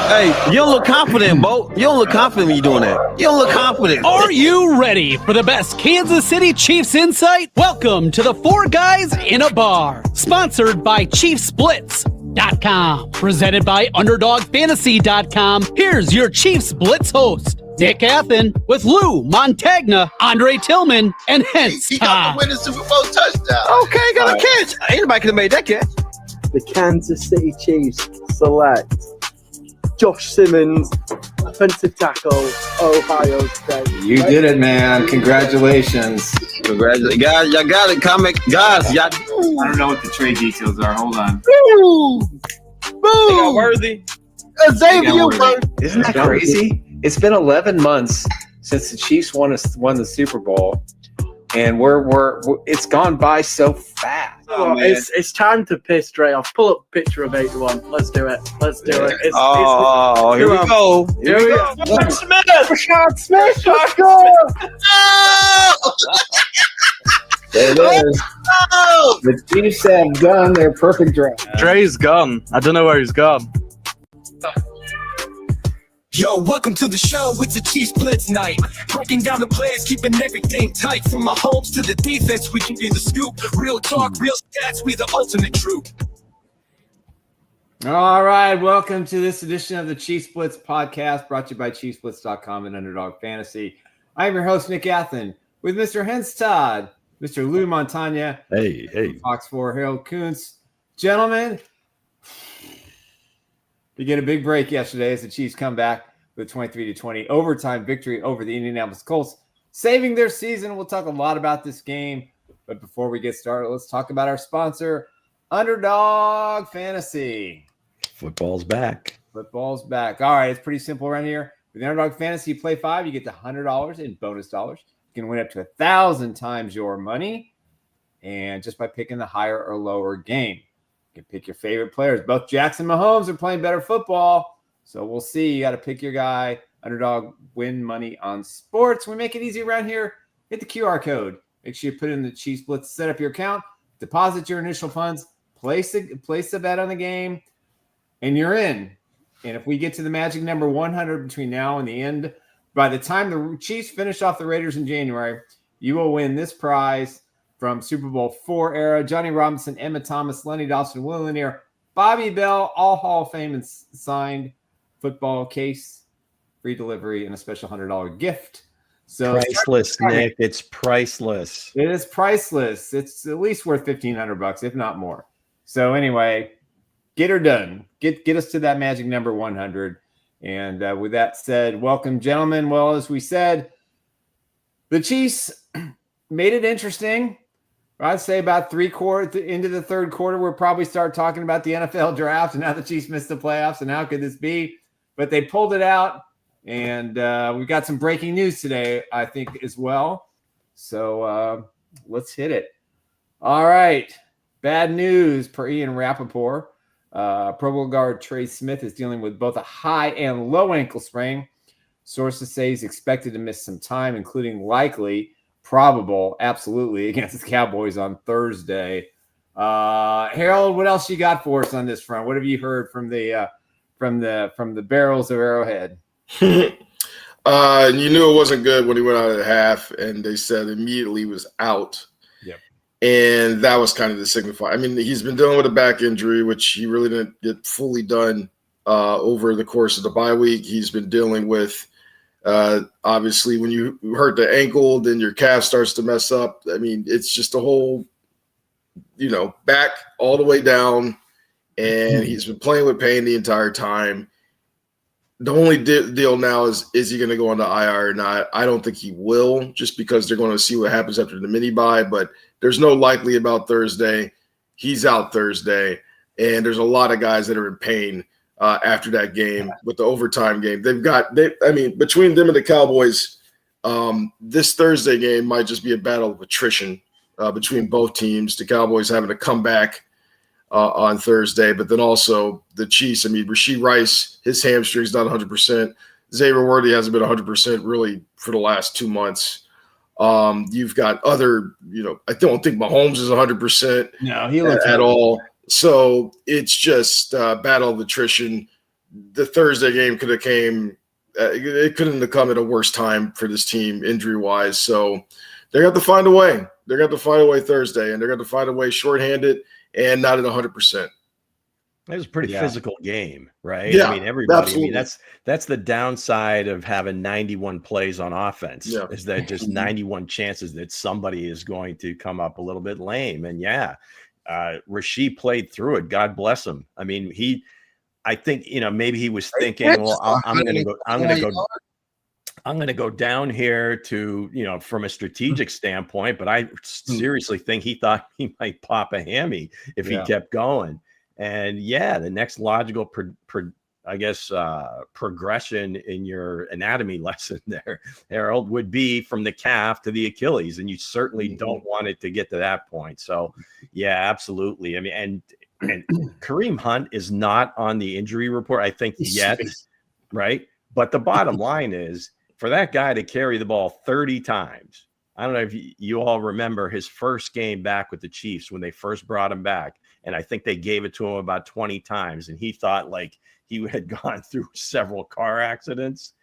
Hey, you don't look confident, Bo. You don't look confident when you're doing that. You don't look confident. Are you ready for the best Kansas City Chiefs insight? Welcome to the Four Guys in a Bar, sponsored by ChiefsBlitz.com, presented by UnderdogFantasy.com. Here's your Chiefs Blitz host, Nick Athen, with Lou Montagna, Andre Tillman, and Hense He got the winning Super Bowl touchdown. Okay, got a catch. Anybody could have made that catch. The Kansas City Chiefs select Josh Simmons, offensive tackle, Ohio State. You did it, man. Congratulations. Congratulations. Guys, y'all got it. Comic. Guys, y'all. I don't know what the trade details are. Hold on. Boom. They got Worthy. Xavier Worthy. Isn't that crazy? It's been 11 months since the Chiefs won the Super Bowl, and it's gone by so fast. Oh, it's time to piss straight off. Pull up a picture of 81. Let's do it. Let's do it. Here we go. Here we go. Rashad Smith. Rashad Smith. Let's go. There it is. The Chiefs have done their perfect draft. Dre's gone. I don't know where he's gone. Yo, welcome to the show. It's a Chiefs Blitz night. Breaking down the plays, keeping everything tight. From Mahomes to the defense, we give you the scoop. Real talk, real stats, we the ultimate truth. All right, welcome to this edition of the Chiefs Blitz Podcast, brought to you by ChiefsBlitz.com and Underdog Fantasy. I'm your host, Nick Athen, with Mr. Hense Todd, Mr. Lou Montagna, Hey. Fox 4, Harold Kuntz. Gentlemen, you get a big break yesterday as the Chiefs come back with a 23-20 overtime victory over the Indianapolis Colts, saving their season. We'll talk a lot about this game, but before we get started, let's talk about our sponsor, Underdog Fantasy. Football's back. Football's back. All right, it's pretty simple around here. With Underdog Fantasy, you play 5, you get the $100 in bonus dollars. You can win up to 1,000 times your money, and just by picking the higher or lower game. You can pick your favorite players. Both Jackson and Mahomes are playing better football, so we'll see. You got to pick your guy. Underdog, win money on sports. We make it easy around here. Hit the QR code. Make sure you put in the Chiefs Blitz, set up your account, deposit your initial funds, place a bet on the game, and you're in. And if we get to the magic number 100 between now and the end, by the time the Chiefs finish off the Raiders in January, you will win this prize from Super Bowl IV era. Johnny Robinson, Emmitt Thomas, Lenny Dawson, Will Lanier, Bobby Bell, all Hall of Fame and signed football case, free delivery, and a special $100 gift. So Priceless, Nick. It's priceless. It is priceless. It's at least worth $1,500, if not more. So anyway, get her done. Get us to that magic number 100. And with that said, welcome, gentlemen. Well, as we said, the Chiefs made it interesting. I'd say about into the third quarter, we'll probably start talking about the NFL draft and how the Chiefs missed the playoffs and how could this be. But they pulled it out, and we got some breaking news today, I think, as well. So let's hit it. All right. Bad news per Ian Rappaport. Pro Bowl guard Trey Smith is dealing with both a high and low ankle sprain. Sources say he's expected to miss some time, including likely, probable, absolutely, against the Cowboys on Thursday. Harold, what else you got for us on this front? What have you heard from the barrels of Arrowhead? You knew it wasn't good when he went out at half, and they said immediately he was out. Yep. And that was kind of the signifier. I mean, he's been dealing with a back injury, which he really didn't get fully done over the course of the bye week. He's been dealing with, obviously, when you hurt the ankle, then your calf starts to mess up. I mean, it's just a whole, back all the way down. And he's been playing with pain the entire time. The only deal now is he going to go on the IR or not? I don't think he will, just because they're going to see what happens after the mini bye. But there's no likely about Thursday. He's out Thursday, and there's a lot of guys that are in pain after that game with the overtime game. Between them and the Cowboys, this Thursday game might just be a battle of attrition between both teams. The Cowboys having to come back on Thursday, but then also the Chiefs. I mean, Rashee Rice, his hamstring's not 100%. Xavier Worthy hasn't been 100% really for the last 2 months. You've got other, I don't think Mahomes is 100%. No, he looks at all. So it's just battle of attrition. the Thursday game could have came. It couldn't have come at a worse time for this team injury-wise. So they're going to have to find a way. They're going to have to find a way Thursday, and they're going to find a way shorthanded and not at 100%. It was a pretty physical game, right? Yeah, I mean, everybody. absolutely. I mean, that's the downside of having 91 plays on offense. Yeah. Is that just 91 chances that somebody is going to come up a little bit lame? And Rashee played through it. God bless him. I mean, I think maybe he was thinking, well, I'm going to go down here to from a strategic standpoint, but I seriously think he thought he might pop a hammy if he kept going. And the next logical progression in your anatomy lesson there, Harold, would be from the calf to the Achilles, and you certainly don't want it to get to that point. So absolutely. I mean, and Kareem Hunt is not on the injury report, I think, yet, right? But the bottom line is, for that guy to carry the ball 30 times, I don't know if you all remember his first game back with the Chiefs when they first brought him back, and I think they gave it to him about 20 times, and he thought like he had gone through several car accidents.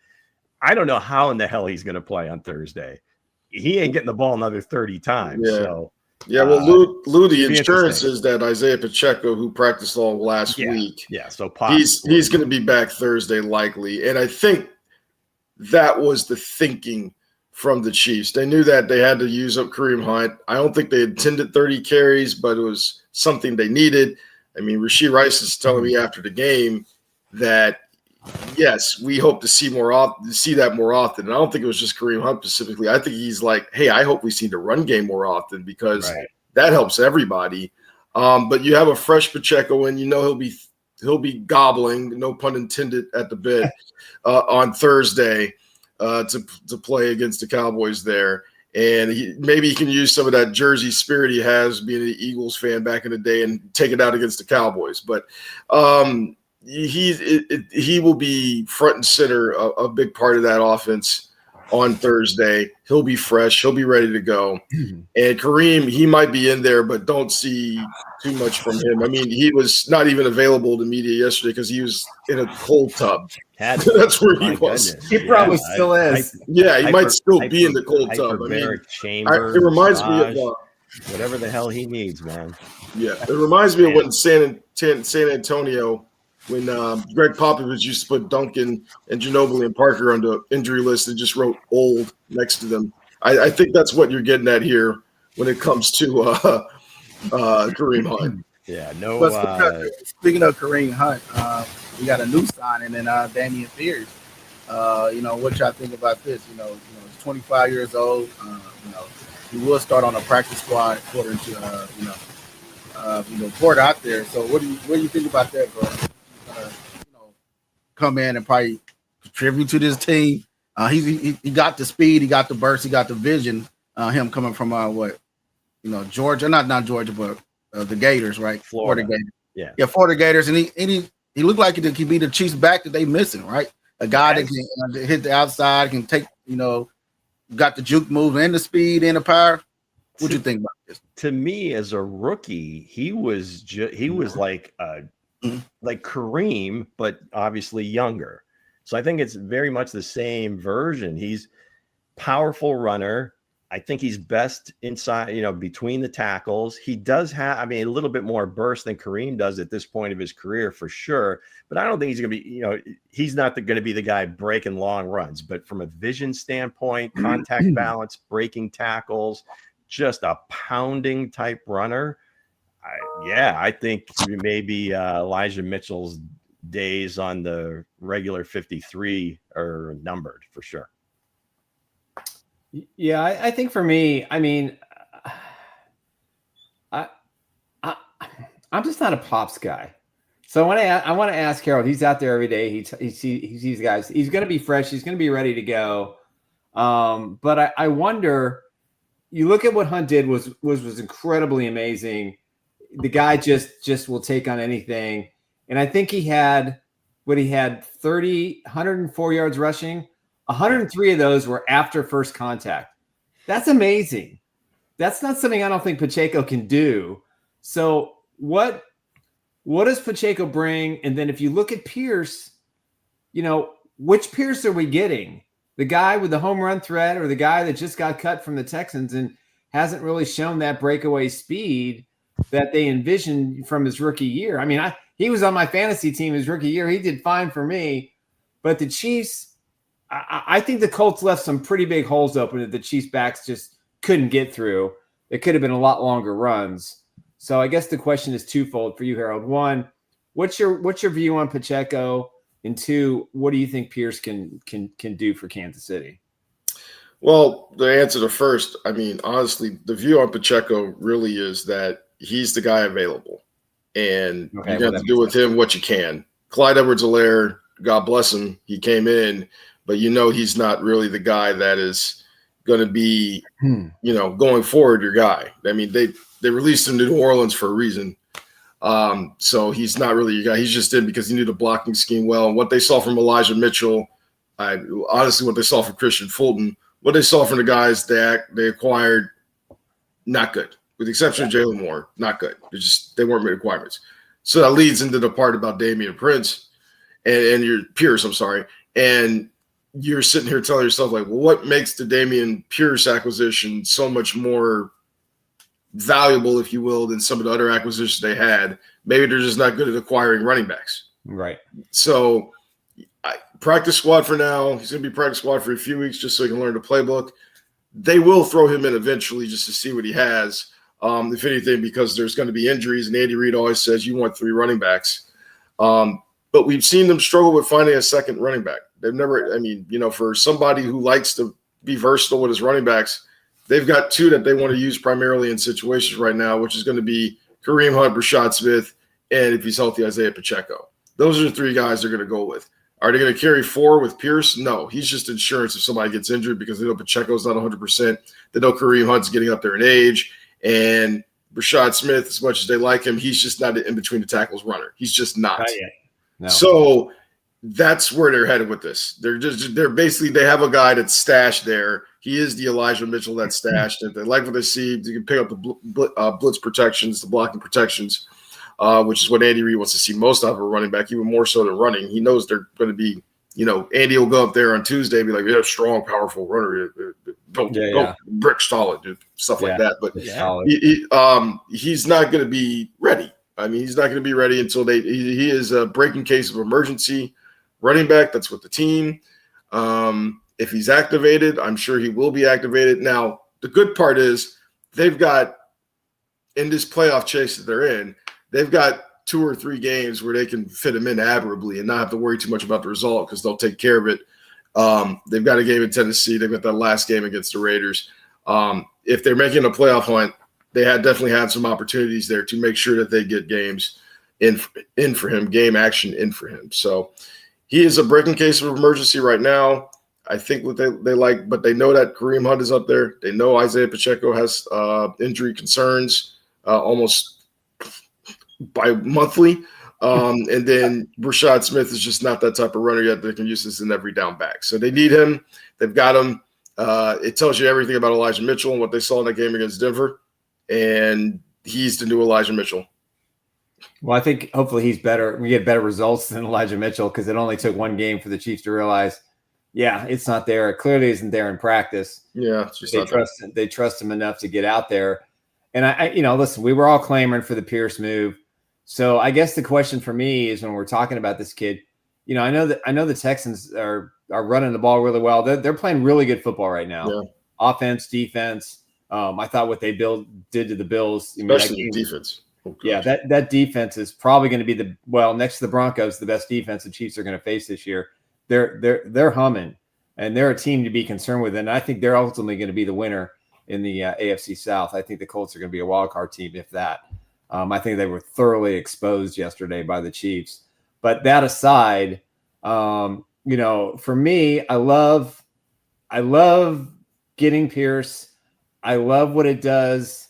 I don't know how in the hell he's going to play on Thursday. He ain't getting the ball another 30 times. Yeah. So. Yeah, well, Lou, the insurance is that Isaiah Pacheco, who practiced all last week, so he's going to be back Thursday likely. And I think that was the thinking from the Chiefs. They knew that they had to use up Kareem Hunt. I don't think they intended 30 carries, but it was something they needed. I mean, Rashee Rice is telling me after the game that, yes, we hope to see that more often. And I don't think it was just Kareem Hunt specifically. I think he's like, hey, I hope we see the run game more often because that helps everybody. But you have a fresh Pacheco, and he'll be gobbling, no pun intended, at the bit on Thursday to play against the Cowboys there. And maybe he can use some of that Jersey spirit he has being an Eagles fan back in the day and take it out against the Cowboys. But he will be front and center, a big part of that offense on Thursday. He'll be fresh. He'll be ready to go. And Kareem, he might be in there, but don't see too much from him. I mean, he was not even available to media yesterday because he was in a cold tub. That's where he was. Goodness. He probably still is. He might still be in the cold tub. I mean, chambers, it reminds me of whatever the hell he needs, man. Yeah, it reminds me of when San Antonio, when Greg Popovich used to put Duncan and Ginobili and Parker on the injury list and just wrote old next to them. I think that's what you're getting at here when it comes to Kareem Hunt. Yeah, no. Speaking of Kareem Hunt, we got a new signing in Damian Pierce. What y'all think about this? He's 25 years old. He will start on a practice squad according to report out there. So what do you think about that, bro? Come in and probably contribute to this team. He got the speed, he got the burst, he got the vision. Him coming from Georgia, not Georgia, but the Gators, right? Florida Gators. Yeah, Florida Gators, and he looked like he could be the Chiefs back that they missing, right? A guy that can hit the outside, can take, got the juke move and the speed and the power. What do you think about this? To me, as a rookie, he was like Kareem, but obviously younger. So I think it's very much the same version. He's powerful runner. I think he's best inside, between the tackles. He does have, a little bit more burst than Kareem does at this point of his career for sure. But I don't think he's going to be, he's not going to be the guy breaking long runs. But from a vision standpoint, contact balance, breaking tackles, just a pounding type runner. I think maybe Elijah Mitchell's days on the regular 53 are numbered for sure. Yeah, I think for me, I'm just not a Pops guy. So I want to ask Harold. He's out there every day. He sees guys. He's going to be fresh. He's going to be ready to go. But I wonder. You look at what Hunt did was incredibly amazing. The guy just will take on anything. And I think he had 104 yards rushing. 103 of those were after first contact. That's amazing. That's not something I don't think Pacheco can do. So what does Pacheco bring? And then if you look at Pierce, which Pierce are we getting? The guy with the home run threat or the guy that just got cut from the Texans and hasn't really shown that breakaway speed that they envisioned from his rookie year? I mean, he was on my fantasy team his rookie year. He did fine for me. But the Chiefs, I think the Colts left some pretty big holes open that the Chiefs backs just couldn't get through. It could have been a lot longer runs. So I guess the question is twofold for you, Harold. One, what's your view on Pacheco? And two, what do you think Pierce can do for Kansas City? Well, the answer to first, I mean, honestly, the view on Pacheco really is that he's the guy available. And you got to do with him what you can. Clyde Edwards-Helaire, God bless him, he came in, but he's not really the guy that is going to be, going forward your guy. I mean, they released him to New Orleans for a reason. So he's not really your guy. He's just in because he knew the blocking scheme well. And what they saw from Elijah Mitchell, honestly, what they saw from Christian Fulton, what they saw from the guys that they acquired, not good. With the exception of Jalen Moore, not good. They weren't requirements. So that leads into the part about Damian Prince and your Pierce, I'm sorry. And you're sitting here telling yourself, like, well, what makes the Damian Pierce acquisition so much more valuable, if you will, than some of the other acquisitions they had? Maybe they're just not good at acquiring running backs. Right. So practice squad for now. He's going to be practice squad for a few weeks just so he can learn the playbook. They will throw him in eventually just to see what he has. If anything, because there's going to be injuries, and Andy Reid always says you want 3 running backs. But we've seen them struggle with finding a second running back. They've never, for somebody who likes to be versatile with his running backs, they've got 2 that they want to use primarily in situations right now, which is going to be Kareem Hunt, Rashad Smith, and if he's healthy, Isaiah Pacheco. Those are the 3 guys they're going to go with. Are they going to carry 4 with Pierce? No, he's just insurance if somebody gets injured because they know Pacheco's not 100%. They know Kareem Hunt's getting up there in age. And Rashad Smith, as much as they like him, he's just not an in-between the tackles runner. He's just not. Not yet. No. So that's where they're headed with this. They're basically, they have a guy that's stashed there. He is the Elijah Mitchell that's stashed. If they like what they see, you can pick up the blitz protections, the blocking protections, which is what Andy Reid wants to see most of a running back, even more so than running. He knows they're going to be, Andy will go up there on Tuesday and be like, we have a strong, powerful runner. Brick solid, dude, stuff like that. But he's not going to be ready. I mean, he's not going to be ready until he is a breaking case of emergency running back. That's with the team. If he's activated, I'm sure he will be activated. Now, the good part is they've got, in this playoff chase that they're in, they've got 2 or 3 games where they can fit him in admirably and not have to worry too much about the result because they'll take care of it. They've got a game in Tennessee. They've got that last game against the Raiders. If they're making a playoff hunt, they definitely have some opportunities there to make sure that they get games in for him, game action in for him. So he is a breaking case of emergency right now. I think what they like, but they know that Kareem Hunt is up there. They know Isaiah Pacheco has injury concerns almost bi-monthly. And then Rashad Smith is just not that type of runner yet that can use this in every down back. So they need him. They've got him. It tells you everything about Elijah Mitchell and what they saw in that game against Denver. And he's the new Elijah Mitchell. Well, I think hopefully he's better. We get better results than Elijah Mitchell because it only took 1 game for the Chiefs to realize, it's not there. It clearly isn't there in practice. Yeah, it's just they trust him enough to get out there. And I listen, we were all clamoring for the Pierce move. So I guess the question for me is when we're talking about this kid, I know the Texans are running the ball really well. They're playing really good football right now. Yeah. Offense, defense. I thought what they did to the Bills, especially defense. Oh, yeah, that defense is probably going to be next to the Broncos, the best defense the Chiefs are going to face this year. They're humming, and they're a team to be concerned with. And I think they're ultimately going to be the winner in the AFC South. I think the Colts are going to be a wild card team, if that. I think they were thoroughly exposed yesterday by the Chiefs. But that aside, for me, I love getting Pierce. I love what it does.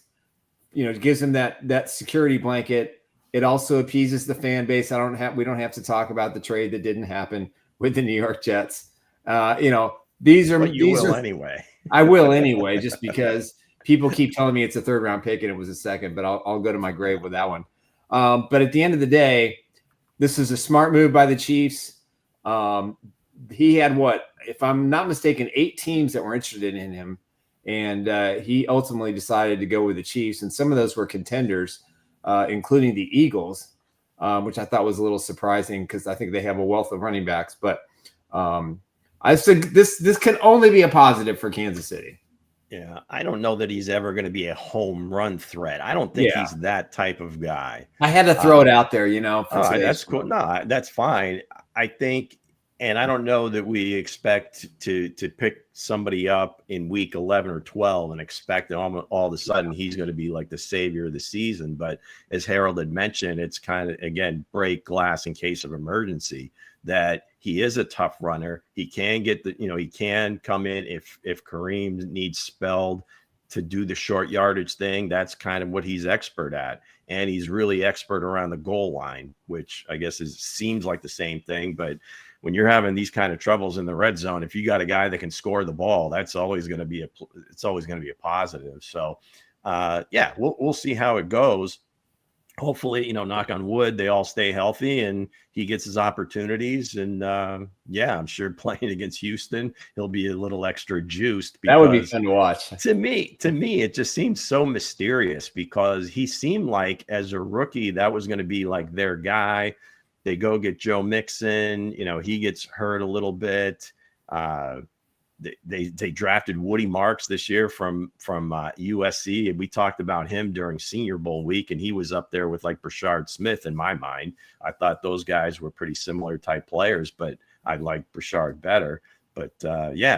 It gives him that security blanket. It also appeases the fan base. We don't have to talk about the trade that didn't happen with the New York Jets. These are anyway. I will anyway, just because people keep telling me it's a 3rd round pick and it was a 2nd, but I'll go to my grave with that one. But at the end of the day, this is a smart move by the Chiefs. He had if I'm not mistaken, 8 teams that were interested in him. And he ultimately decided to go with the Chiefs. And some of those were contenders, including the Eagles, which I thought was a little surprising because I think they have a wealth of running backs. But I think this can only be a positive for Kansas City. Yeah, I don't know that he's ever going to be a home run threat. I don't think he's that type of guy. I had to throw it out there, That's cool. No, that's fine. I think, and I don't know that we expect to pick somebody up in week 11 or 12 and expect that all of a sudden he's going to be like the savior of the season. But as Harold had mentioned, it's kind of, again, break glass in case of emergency, that he is a tough runner. He can get he can come in if Kareem needs spelled to do the short yardage thing. That's kind of what he's expert at. And he's really expert around the goal line, which I guess seems like the same thing. But when you're having these kind of troubles in the red zone, if you got a guy that can score the ball, that's always going to be a positive. So we'll see how it goes. Hopefully, knock on wood, they all stay healthy and he gets his opportunities. And I'm sure playing against Houston, he'll be a little extra juiced. That would be fun to watch. To me, it just seems so mysterious because he seemed like as a rookie, that was going to be like their guy. They go get Joe Mixon, he gets hurt a little bit. They drafted Woody Marks this year from USC, and we talked about him during Senior Bowl week, and he was up there with like Brashard Smith in my mind. I thought those guys were pretty similar type players, but I like Brashard better. But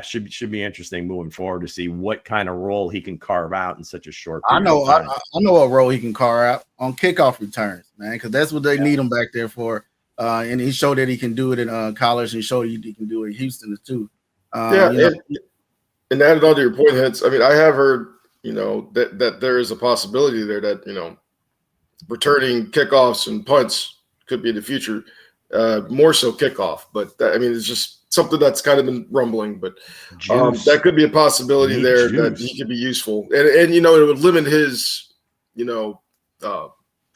should be interesting moving forward to see what kind of role he can carve out in such a short period of time. I know what role he can carve out on kickoff returns, man, because that's what they need him back there for. And he showed that he can do it in college, and he showed he can do it in Houston too. And added on to your point, Hense, I mean, I have heard, that there is a possibility there that, returning kickoffs and punts could be in the future, more so kickoff. But it's just something that's kind of been rumbling. But that could be a possibility there that he could be useful. And it would limit his,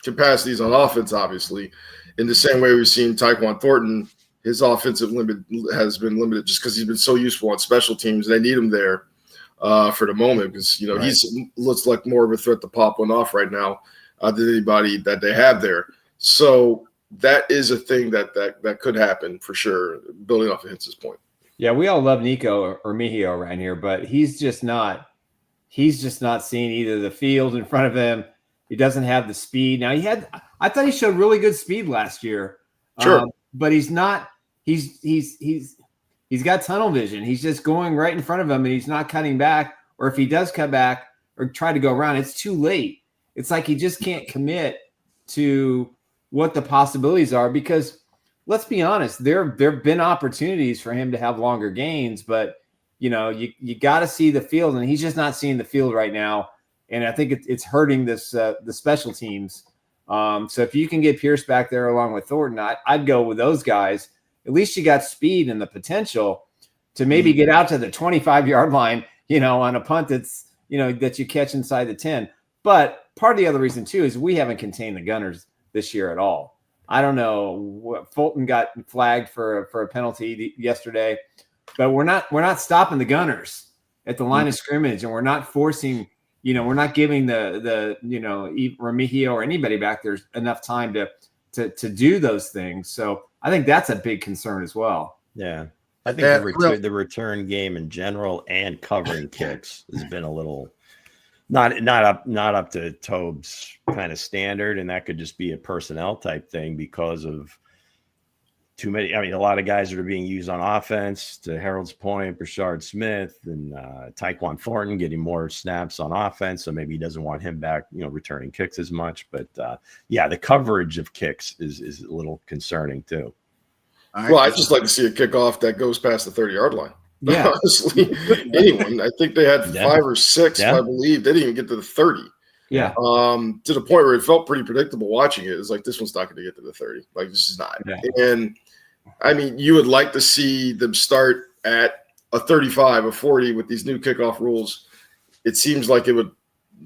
capacities on offense, obviously, in the same way we've seen Tyquan Thornton. His offensive limit has been limited just because he's been so useful on special teams. They need him there for the moment because, he looks like more of a threat to pop one off right now than anybody that they have there. So that is a thing that could happen for sure, building off of Hense's point. Yeah, we all love Nico or Mihio around here, but he's just not seeing either the field in front of him. He doesn't have the speed. Now I thought he showed really good speed last year. Sure. But he's not. He's got tunnel vision. He's just going right in front of him, and he's not cutting back. Or if he does cut back or try to go around, it's too late. It's like he just can't commit to what the possibilities are. Because let's be honest, there have been opportunities for him to have longer gains, but you got to see the field, and he's just not seeing the field right now. And I think it's hurting the special teams. So if you can get Pierce back there along with Thornton, I'd go with those guys. At least you got speed and the potential to maybe get out to the 25-yard line, on a punt that's, that you catch inside the 10. But part of the other reason too is we haven't contained the Gunners this year at all. I don't know. Fulton got flagged for a penalty yesterday, but we're not stopping the Gunners at the line of scrimmage, and we're not forcing. We're not giving the Remigio or anybody back there enough time to do those things. So I think that's a big concern as well. Yeah. I think the return game in general and covering kicks has been a little not up to Tobe's kind of standard. And that could just be a personnel type thing because of too many. A lot of guys that are being used on offense, to Harold's point, Brashard Smith and Tyquan Thornton getting more snaps on offense. So maybe he doesn't want him back, returning kicks as much. But the coverage of kicks is a little concerning too. Well, I'd just like to see a kickoff that goes past the 30-yard line. Yeah. Honestly, anyone. I think they had 5 or 6, I believe. They didn't even get to the 30. Yeah. To the point where it felt pretty predictable watching it. It's like, this one's not going to get to the 30. Like, this is not. Yeah. And you would like to see them start at a 35, a 40 with these new kickoff rules. It seems like it would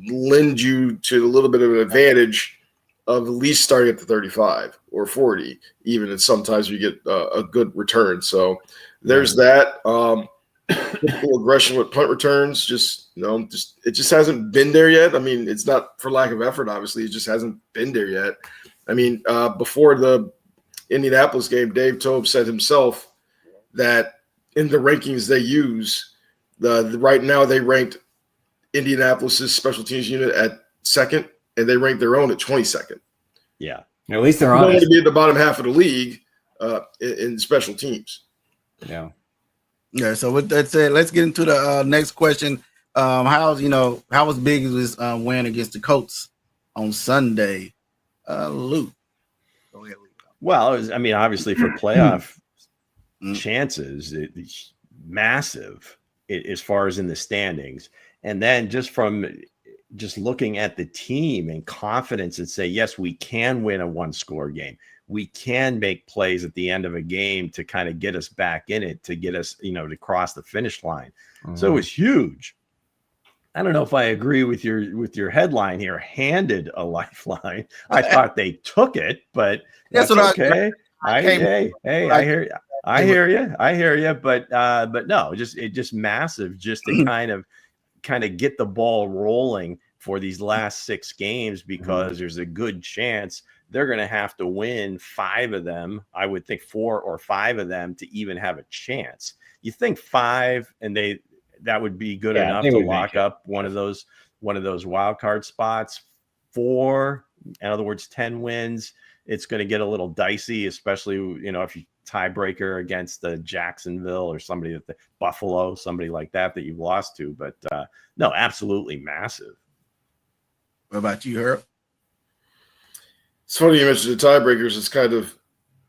lend you to a little bit of an advantage of at least starting at the 35 or 40, even, and sometimes you get a good return. So there's that. Full aggression with punt returns, it just hasn't been there yet. I mean, it's not for lack of effort, obviously. It just hasn't been there yet. I mean, before the Indianapolis game, Dave Toub said himself that in the rankings they use, right now they ranked Indianapolis's special teams unit at second, and they ranked their own at 22nd. Yeah. At least they're honest. They want honest. to be at the bottom half of the league in special teams. Yeah. Yeah. So with that said, let's get into the next question. How was big this win against the Colts on Sunday? Luke. Go ahead, Luke. Well, obviously for playoff chances, it's massive as far as in the standings. And then just looking at the team and confidence and say, yes, we can win a one-score game. We can make plays at the end of a game to kind of get us back in it, to get us, to cross the finish line. Mm-hmm. So it was huge. I don't know if I agree with your headline here, handed a lifeline. I thought they took it, but that's okay. I hear you. But no, it just massive just to kind of get the ball rolling for these last 6 games, because there's a good chance they're going to have to win 5 of them. I would think 4 or 5 of them to even have a chance. You think 5 and that would be good enough to lock up one of those wild card spots. 4, in other words, 10 wins. It's going to get a little dicey, especially, if you tiebreaker against the Jacksonville or somebody at the Buffalo, somebody like that you've lost to. But no, absolutely massive. What about you, Herb? It's funny you mentioned the tiebreakers. It's kind of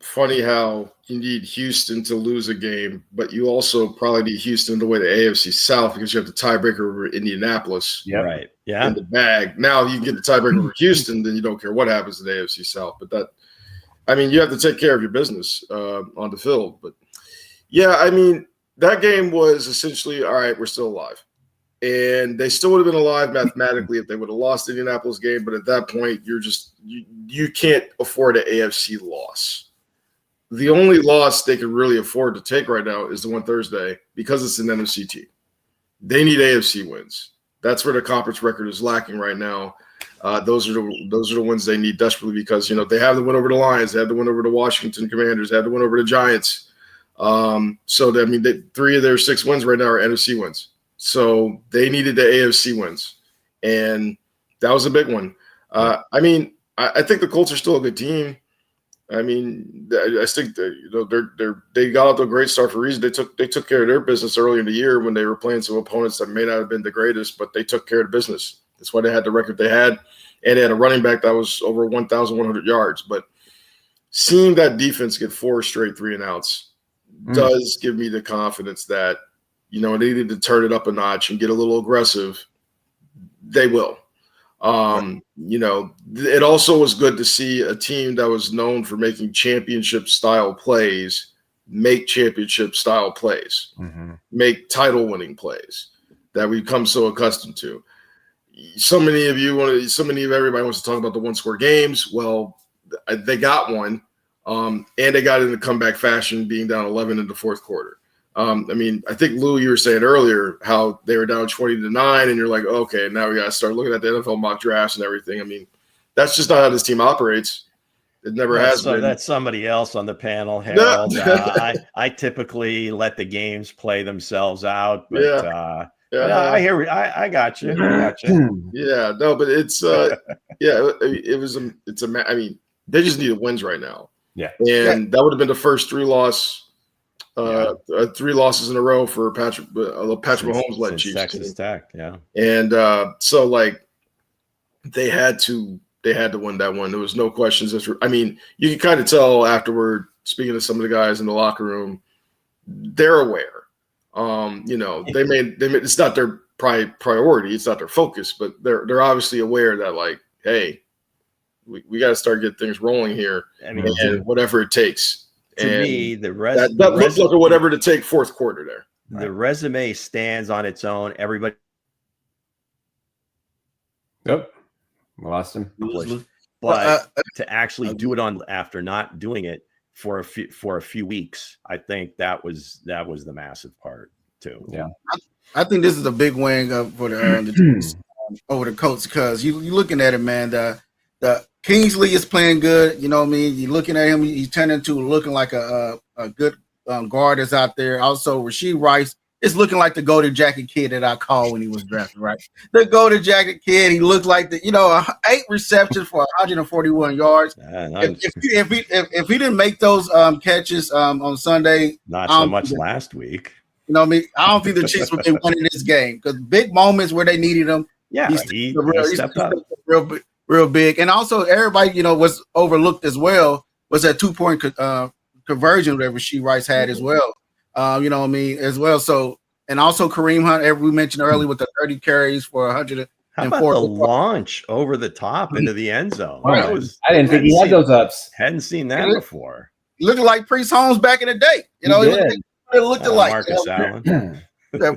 funny how you need Houston to lose a game, but you also probably need Houston to win the AFC South because you have the tiebreaker over Indianapolis. Yeah, right. Yeah, in the bag. Now you get the tiebreaker over Houston, then you don't care what happens in the AFC South. But you have to take care of your business on the field. But yeah, that game was essentially, all right, we're still alive. And they still would have been alive mathematically if they would have lost the Indianapolis game. But at that point, you can't afford an AFC loss. The only loss they could really afford to take right now is the one Thursday, because it's an NFC team. They need AFC wins. That's where the conference record is lacking right now. Those are the wins they need desperately, because they have the win over the Lions, they have the win over the Washington Commanders, they have the win over the Giants. So 3 of their 6 wins right now are NFC wins. So they needed the AFC wins, and that was a big one. I think the Colts are still a good team. I think they got out to a great start for a reason. They took care of their business early in the year when they were playing some opponents that may not have been the greatest, but they took care of the business. That's why they had the record they had, and they had a running back that was over 1,100 yards. But seeing that defense get 4 straight 3-and-outs does give me the confidence that they needed to turn it up a notch and get a little aggressive. They will. It also was good to see a team that was known for making championship style plays make championship style plays, make title winning plays that we've come so accustomed to. So many of everybody wants to talk about the 1-score games. Well, they got one, and they got it in a comeback fashion, being down 11 in the fourth quarter. I think, Lou, you were saying earlier how they were down 20-9, and you're like, okay, now we got to start looking at the NFL mock drafts and everything. That's just not how this team operates. It never has been. That's somebody else on the panel, Harold. I typicly let the games play themselves out, but I hear. I got you. Yeah, no, but it's they just needed wins right now. Yeah, and that would have been the first 3 losses in a row for Patrick Mahomes led Chiefs. Texas Tech, yeah. And they had to win that one. There was no questions. You can kind of tell afterward, speaking to some of the guys in the locker room, they're aware. They made it's not their priority, it's not their focus, but they're obviously aware that, hey, we got to start getting things rolling here, and whatever it takes. To me, that looks like a whatever to take fourth quarter there. The resume stands on its own. Everybody. Yep. Lost him. but to actually do it on after not doing it for a few weeks, I think that was the massive part too. Yeah, I think this is a big win for the Chiefs over the Colts, because you looking at it, man. The Kingsley is playing good. You know what I mean? You're looking at him. He's turning into looking like a good guard is out there. Also, Rashee Rice is looking like the golden jacket kid that I called when he was drafted. Right, the golden jacket kid. He looked like 8 receptions for 141 yards. If he didn't make those catches on Sunday, not so much last week. You know what I mean? I don't think the Chiefs would be winning this game, because big moments where they needed him. Yeah, he stepped up real big. And also everybody, was overlooked as well was that 2-point conversion that Rashee Rice had as well. You know what I mean? As well. So, and also Kareem Hunt, we mentioned earlier, with the 30 carries for 104. How about the launch over the top into the end zone? Right. I didn't think he had those ups. Hadn't seen that before. Looking like Priest Holmes back in the day. It looked alike. Marcus Allen.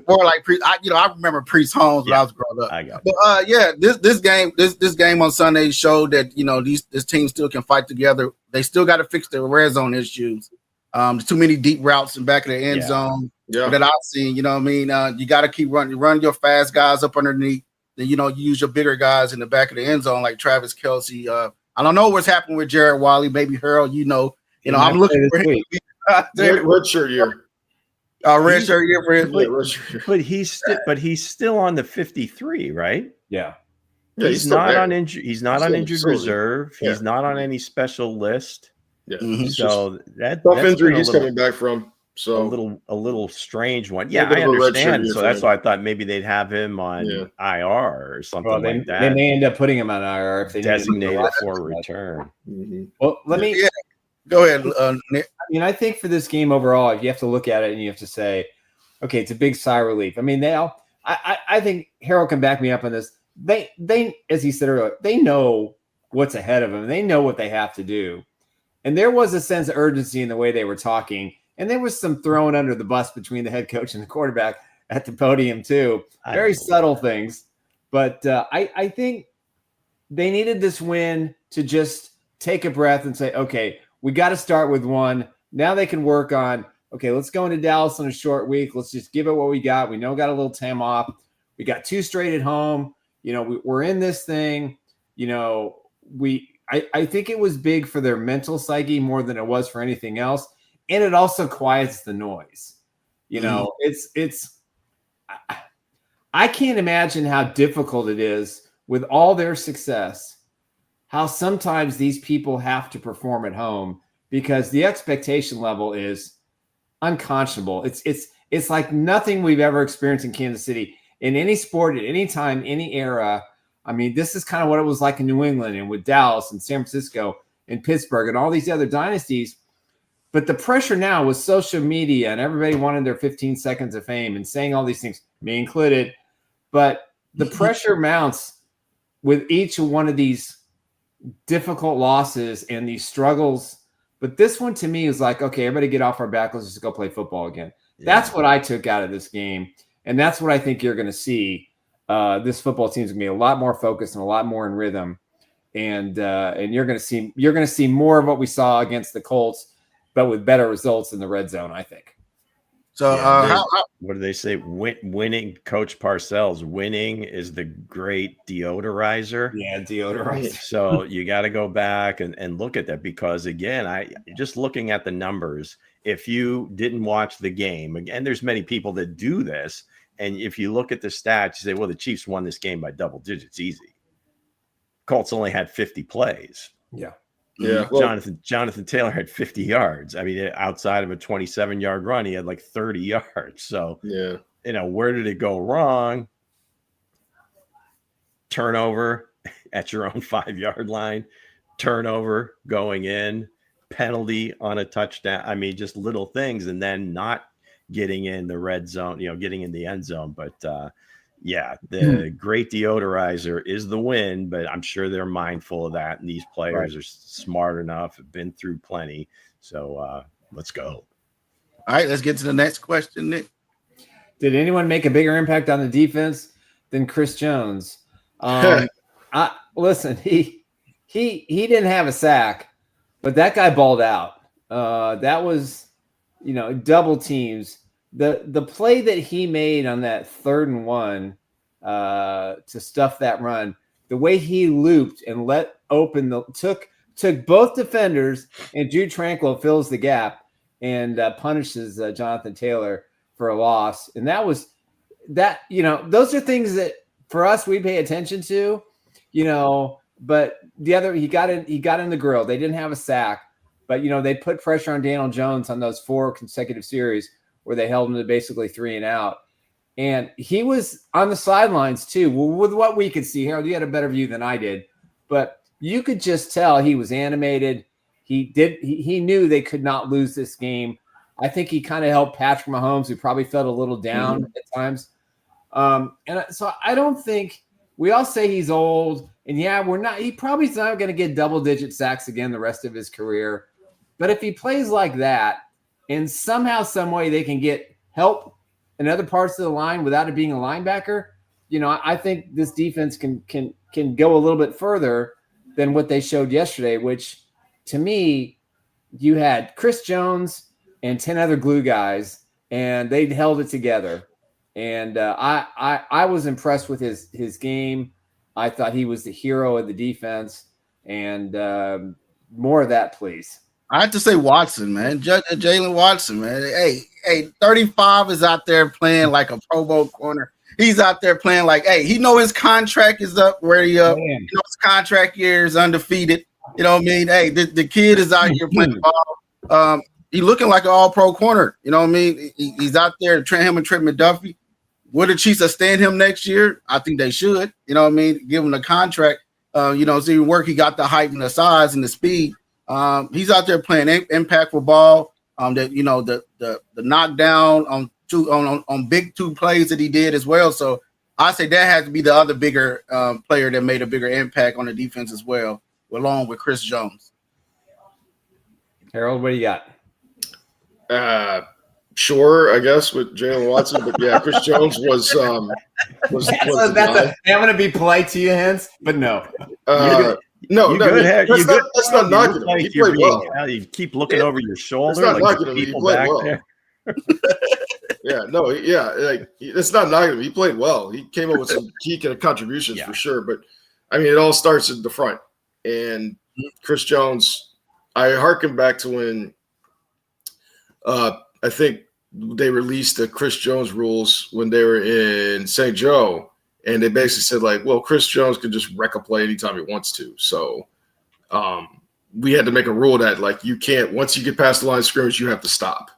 More like Priest. I remember Priest Holmes when I was growing up. I got But this game on Sunday showed that this team still can fight together. They still got to fix their red zone issues. There's too many deep routes in back of the end zone that I've seen. You know what I mean? You got to keep run your fast guys up underneath. Then you use your bigger guys in the back of the end zone like Travis Kelce. I don't know what's happening with Jared Wiley, maybe Harold. I'm looking for him. Red shirt year. Red shirt year for him. But he's still on the 53, right? Yeah. He's not on injured. He's not on injured reserve. He's not on any special list. Yeah. So that's injury he's coming back from. So a little strange one. Yeah, I understand. So that's why I thought maybe they'd have him on IR or something like that. They may end up putting him on IR if they designated for return. Mm-hmm. Well, let me go ahead, Nick. I think for this game overall, you have to look at it and you have to say, okay, it's a big sigh of relief. I mean, I think Harold can back me up on this. They, as he said earlier, they know what's ahead of them. They know what they have to do. And there was a sense of urgency in the way they were talking. And there was some thrown under the bus between the head coach and the quarterback at the podium too. Very subtle things. But I think they needed this win to just take a breath and say, okay, we got to start with one. Now they can work on, okay, let's go into Dallas on a short week. Let's just give it what we got. We know we got a little time off. We got 2 straight at home. We're in this thing. I think it was big for their mental psyche more than it was for anything else. And it also quiets the noise. I can't imagine how difficult it is with all their success, how sometimes these people have to perform at home because the expectation level is unconscionable. It's like nothing we've ever experienced in Kansas City in any sport at any time, any era. I mean, this is kind of what it was like in New England and with Dallas and San Francisco and Pittsburgh and all these other dynasties. But the pressure now with social media and everybody wanted their 15 seconds of fame and saying all these things, me included. But the pressure mounts with each one of these difficult losses and these struggles. But this one to me is like, okay, everybody get off our back. Let's just go play football again. Yeah. That's what I took out of this game. And that's what I think you're going to see. This football team is going to be a lot more focused and a lot more in rhythm. And you're going to see more of what we saw against the Colts, but with better results in the red zone, I think. So what do they say? Winning, Coach Parcells, winning is the great deodorizer. Yeah, deodorizer. So you got to go back and look at that because, again, I just looking at the numbers, if you didn't watch the game, again, there's many people that do this. And if you look at the stats, you say, well, the Chiefs won this game by double digits, easy. Colts only had 50 plays. Yeah. Yeah, well, Jonathan Taylor had 50 yards. I mean, outside of a 27-yard run, he had like 30 yards. So, where did it go wrong? Turnover at your own 5-yard line, turnover going in, penalty on a touchdown. I mean, just little things, and then not getting in the red zone, getting in the end zone. But the great deodorizer is the win, but I'm sure they're mindful of that. And these players are smart enough, have been through plenty. So let's go. All right, let's get to the next question, Nick. Did anyone make a bigger impact on the defense than Chris Jones? Listen, he didn't have a sack, but that guy balled out. That was, double teams. The play that he made on that 3rd and 1 to stuff that run, the way he looped and let open took both defenders, and Jude Tranquil fills the gap and punishes Jonathan Taylor for a loss. And those are things that for us we pay attention to, but the other, he got in the grill. They didn't have a sack, but they put pressure on Daniel Jones on those 4 consecutive series where they held him to basically 3 and out. And he was on the sidelines too. Well, with what we could see, Harold, you had a better view than I did, but you could just tell he was animated. He knew they could not lose this game. I think he kind of helped Patrick Mahomes, who probably felt a little down at times. And so I don't think we all say he's old, and he probably's not going to get double-digit sacks again the rest of his career. But if he plays like that, and somehow, some way they can get help in other parts of the line without it being a linebacker, I think this defense can go a little bit further than what they showed yesterday, which to me, you had Chris Jones and 10 other glue guys, and they held it together. And I was impressed with his game. I thought he was the hero of the defense, and more of that, please. I have to say Watson, man. Jalen Watson, man. Hey, 35 is out there playing like a Pro Bowl corner. He's out there playing like, he know his contract is up, where he up. His contract year is undefeated. You know what I mean? Hey, the kid is out here playing ball. He's looking like an all-pro corner. You know what I mean? He's out there, him and Trent McDuffie. Would the Chiefs sustain him next year? I think they should. You know what I mean? Give him the contract. See work. He got the height and the size and the speed. He's out there playing impactful ball. The knockdown on big 2 plays that he did as well. So I say that has to be the other bigger player that made a bigger impact on the defense as well, along with Chris Jones. Harold, what do you got? Sure, I guess with Jalen Watson, but yeah, Chris Jones was I'm going to be polite to you, Hense, but no. That's not knocking him. He played well. You keep looking over your shoulder. That's not knocking him. He played well. It's not knocking him. He played well. He came up with some key contributions for sure. But I mean, it all starts at the front. And Chris Jones, I harken back to when I think they released the Chris Jones rules when they were in St. Joe. And they basically said, like, well, Chris Jones can just wreck a play anytime he wants to. So we had to make a rule that, like, you can't – once you get past the line of scrimmage, you have to stop.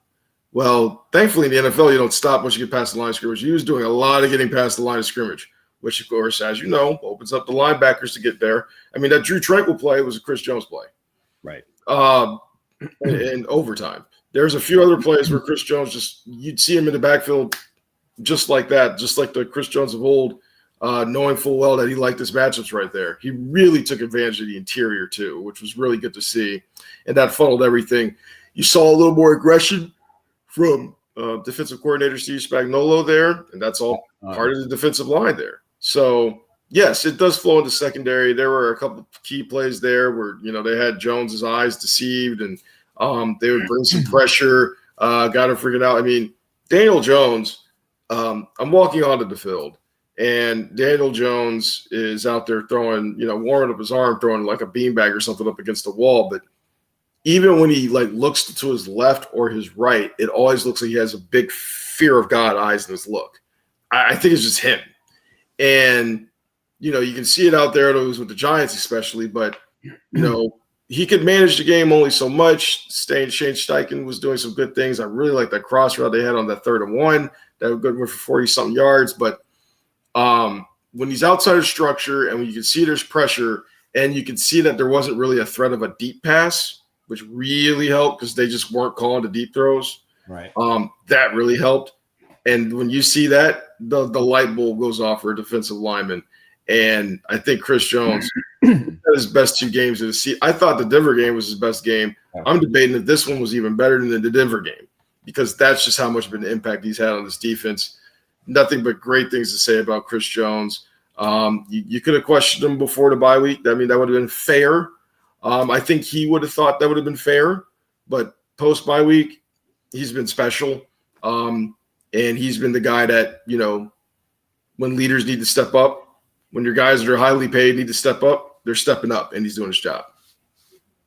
Well, thankfully in the NFL, you don't stop once you get past the line of scrimmage. He was doing a lot of getting past the line of scrimmage, which, of course, as you know, opens up the linebackers to get there. I mean, that Drew Tranquil play was a Chris Jones play. Right. In overtime. There's a few other plays where Chris Jones you'd see him in the backfield just like that, just like the Chris Jones of old, knowing full well that he liked his matchups right there. He really took advantage of the interior too, which was really good to see. And that funneled everything. You saw a little more aggression from defensive coordinator Steve Spagnuolo there, and that's all part of the defensive line there. So, yes, it does flow into secondary. There were a couple of key plays there where, they had Jones's eyes deceived, and they would bring some pressure, got him freaking out. I mean, Daniel Jones, I'm walking onto the field, and Daniel Jones is out there throwing, warming up his arm, throwing like a beanbag or something up against the wall. But even when he looks to his left or his right, it always looks like he has a big fear of God eyes in his look. I think it's just him. And, you can see it out there with the Giants especially, but, he could manage the game only so much. Shane Steichen was doing some good things. I really like that cross route they had on that 3rd and 1. That was good for 40-something yards. But when he's outside of structure and when you can see there's pressure and you can see that there wasn't really a threat of a deep pass, which really helped because they just weren't calling the deep throws. Right. That really helped. And when you see that, the light bulb goes off for a defensive lineman. And I think Chris Jones had his best 2 games of the season. I thought the Denver game was his best game. I'm debating if this one was even better than the Denver game because that's just how much of an impact he's had on this defense. Nothing but great things to say about Chris Jones. You could have questioned him before the bye week. I mean, that would have been fair. I think he would have thought that would have been fair, but post bye week, he's been special. And he's been the guy that, when leaders need to step up, when your guys that are highly paid need to step up, they're stepping up, and he's doing his job.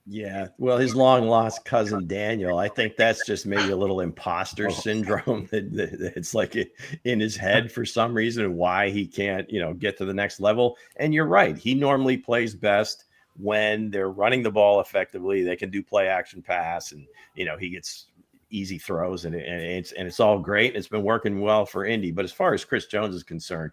Yeah, well, his long lost cousin Daniel, I think that's just maybe a little imposter syndrome that it's like in his head for some reason why he can't, get to the next level. And you're right, he normally plays best when they're running the ball effectively. They can do play action pass, and he gets easy throws, and it's all great. It's been working well for Indy. But as far as Chris Jones is concerned,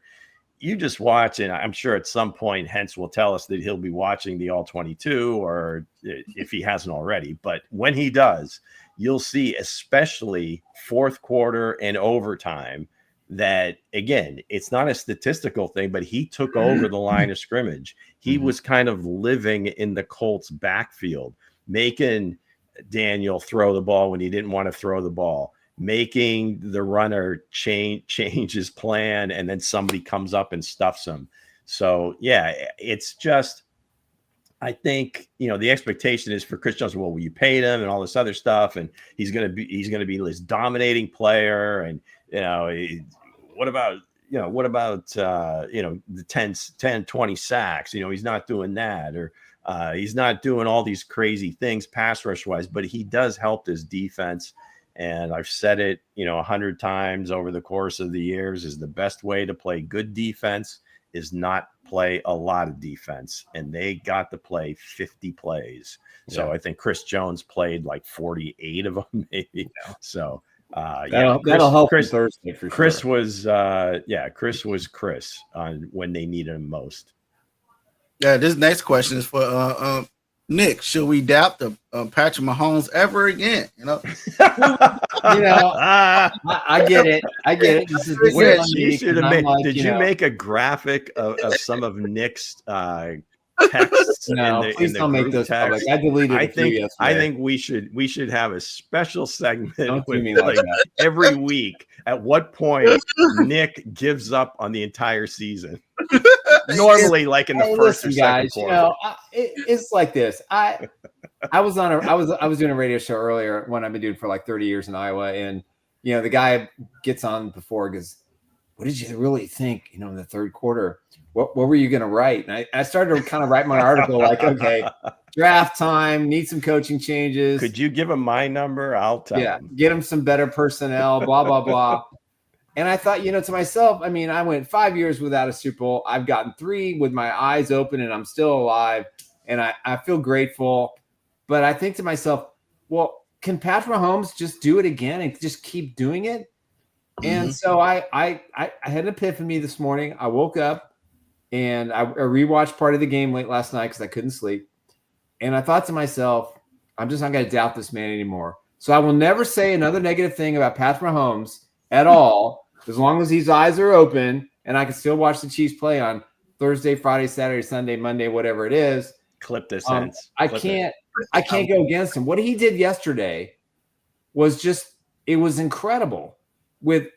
you just watch, and I'm sure at some point Hense will tell us that he'll be watching the All-22, or if he hasn't already. But when he does, you'll see, especially fourth quarter and overtime, that, again, it's not a statistical thing, but he took over the line of scrimmage. He was kind of living in the Colts backfield, making Daniel throw the ball when he didn't want to throw the ball, making the runner change his plan, and then somebody comes up and stuffs him. So yeah, it's just, I think, the expectation is for Chris Jones, well, you paid him and all this other stuff, and he's going to be this dominating player. And, what about the 10, 20 sacks, he's not doing that, or he's not doing all these crazy things pass rush wise, but he does help his defense. And I've said it, 100 times over the course of the years, is the best way to play good defense is not play a lot of defense. And they got to play 50 plays. So I think Chris Jones played like 48 of them, maybe. Yeah. So that'll help Chris Thursday for Chris sure. Chris was Chris on when they needed him most. Yeah, this next question is for Nick. Should we doubt the Patrick Mahomes ever again? I get it. This is Did you make a graphic of some of Nick's texts? No, please don't make those public. I deleted it. I think we should have a special segment like every week. At what point Nick gives up on the entire season? Normally, like in the first or second quarter. It's like this. I was doing a radio show earlier, one I've been doing for like 30 years in Iowa, and the guy gets on before, goes, "What did you really think? In the third quarter, what were you going to write?" And I started to kind of write my article like, okay, draft time, need some coaching changes. Could you give him my number? I'll tell him. Get him some better personnel, blah, blah, blah. And I thought, to myself, I went 5 years without a Super Bowl. I've gotten 3 with my eyes open, and I'm still alive. And I feel grateful. But I think to myself, well, can Patrick Mahomes just do it again and just keep doing it? And so I had an epiphany this morning. I woke up and I rewatched part of the game late last night because I couldn't sleep. And I thought to myself, I'm just not going to doubt this man anymore. So I will never say another negative thing about Patrick Mahomes at all, as long as his eyes are open and I can still watch the Chiefs play on Thursday, Friday, Saturday, Sunday, Monday, whatever it is. Clip this. I can't go against him. What he did yesterday was it was incredible, with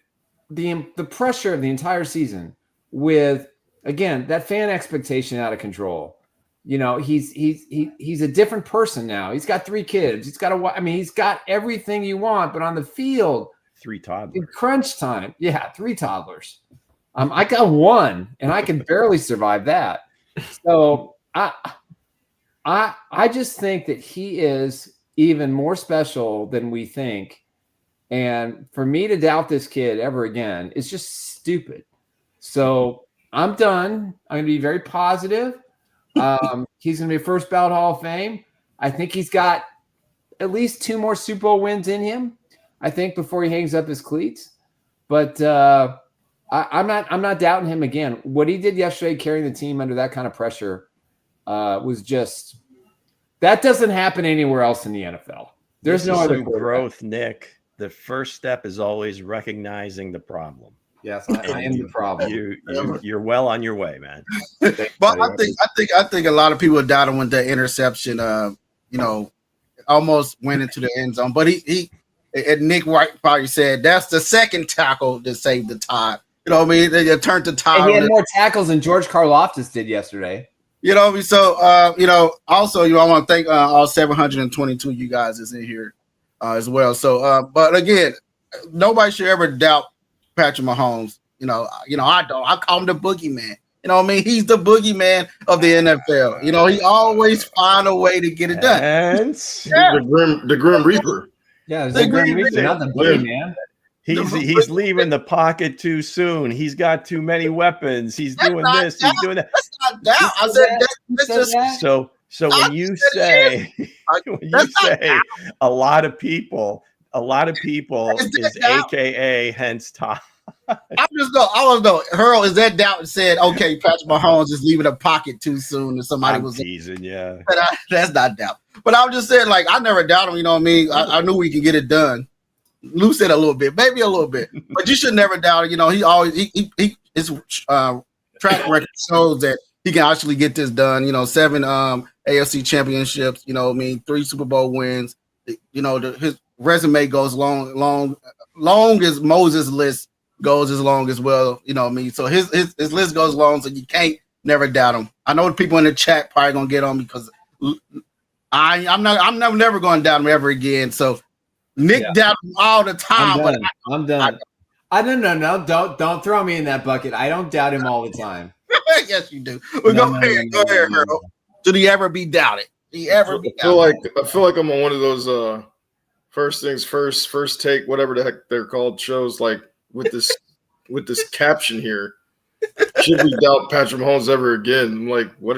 the pressure of the entire season, with, again, that fan expectation out of control. He's a different person now. He's got 3 kids. He's got everything you want, but on the field, 3 toddlers. In crunch time. Yeah, 3 toddlers. I got 1, and I can barely survive that. So I just think that he is even more special than we think. And for me to doubt this kid ever again is just stupid. So I'm done. I'm going to be very positive. He's going to be first ballot Hall of Fame. I think he's got at least 2 more Super Bowl wins in him, I think, before he hangs up his cleats. But I'm not doubting him again. What he did yesterday, carrying the team under that kind of pressure, was just, that doesn't happen anywhere else in the NFL. There's no other growth, Nick. The first step is always recognizing the problem. Yes, I am the problem. You're well on your way, man. But I think a lot of people doubted when the interception, almost went into the end zone. But he and Nick White probably said that's the second tackle that saved the Todd. You know what I mean? They turned the And tide. he had more tackles than George Karlaftis did yesterday. You know what I mean? So, also, I want to thank all 722 you guys is in here as well. So, but again, nobody should ever doubt Patrick Mahomes. I don't. I call him the boogeyman. You know what I mean? He's the boogeyman of the NFL. He always find a way to get it done. And The Grim Reaper. Yeah, the Grim Reaper, not the boogeyman. He's leaving the pocket too soon. He's got too many weapons. He's doing this. He's doing that. That's not doubt. I said that's just So when you say a lot of people is AKA Hense Todd. I was know. Earl, is that doubt and said, okay, Patrick Mahomes is leaving the pocket too soon, and somebody was teasing, yeah. But that's not doubt. But I was just saying, like, I never doubt him. You know what I mean? I knew we could get it done. Lou said a little bit, maybe a little bit, but you should never doubt it. He always his track record shows that he can actually get this done. 7 AFC championships. 3 Super Bowl wins. His resume goes long as Moses' list goes as long as well. So his list goes long, so you can't never doubt him. I know the people in the chat probably gonna get on me because I'm never going to doubt him ever again. So Nick doubted him all the time. I'm done. No. Don't throw me in that bucket. I don't doubt him all the time. Yes, you do. Well, go ahead, Earl. Did he ever be doubted? I feel like I'm on one of those first things first take, whatever the heck they're called, shows like with this caption here. Should we doubt Patrick Mahomes ever again? I'm like, what?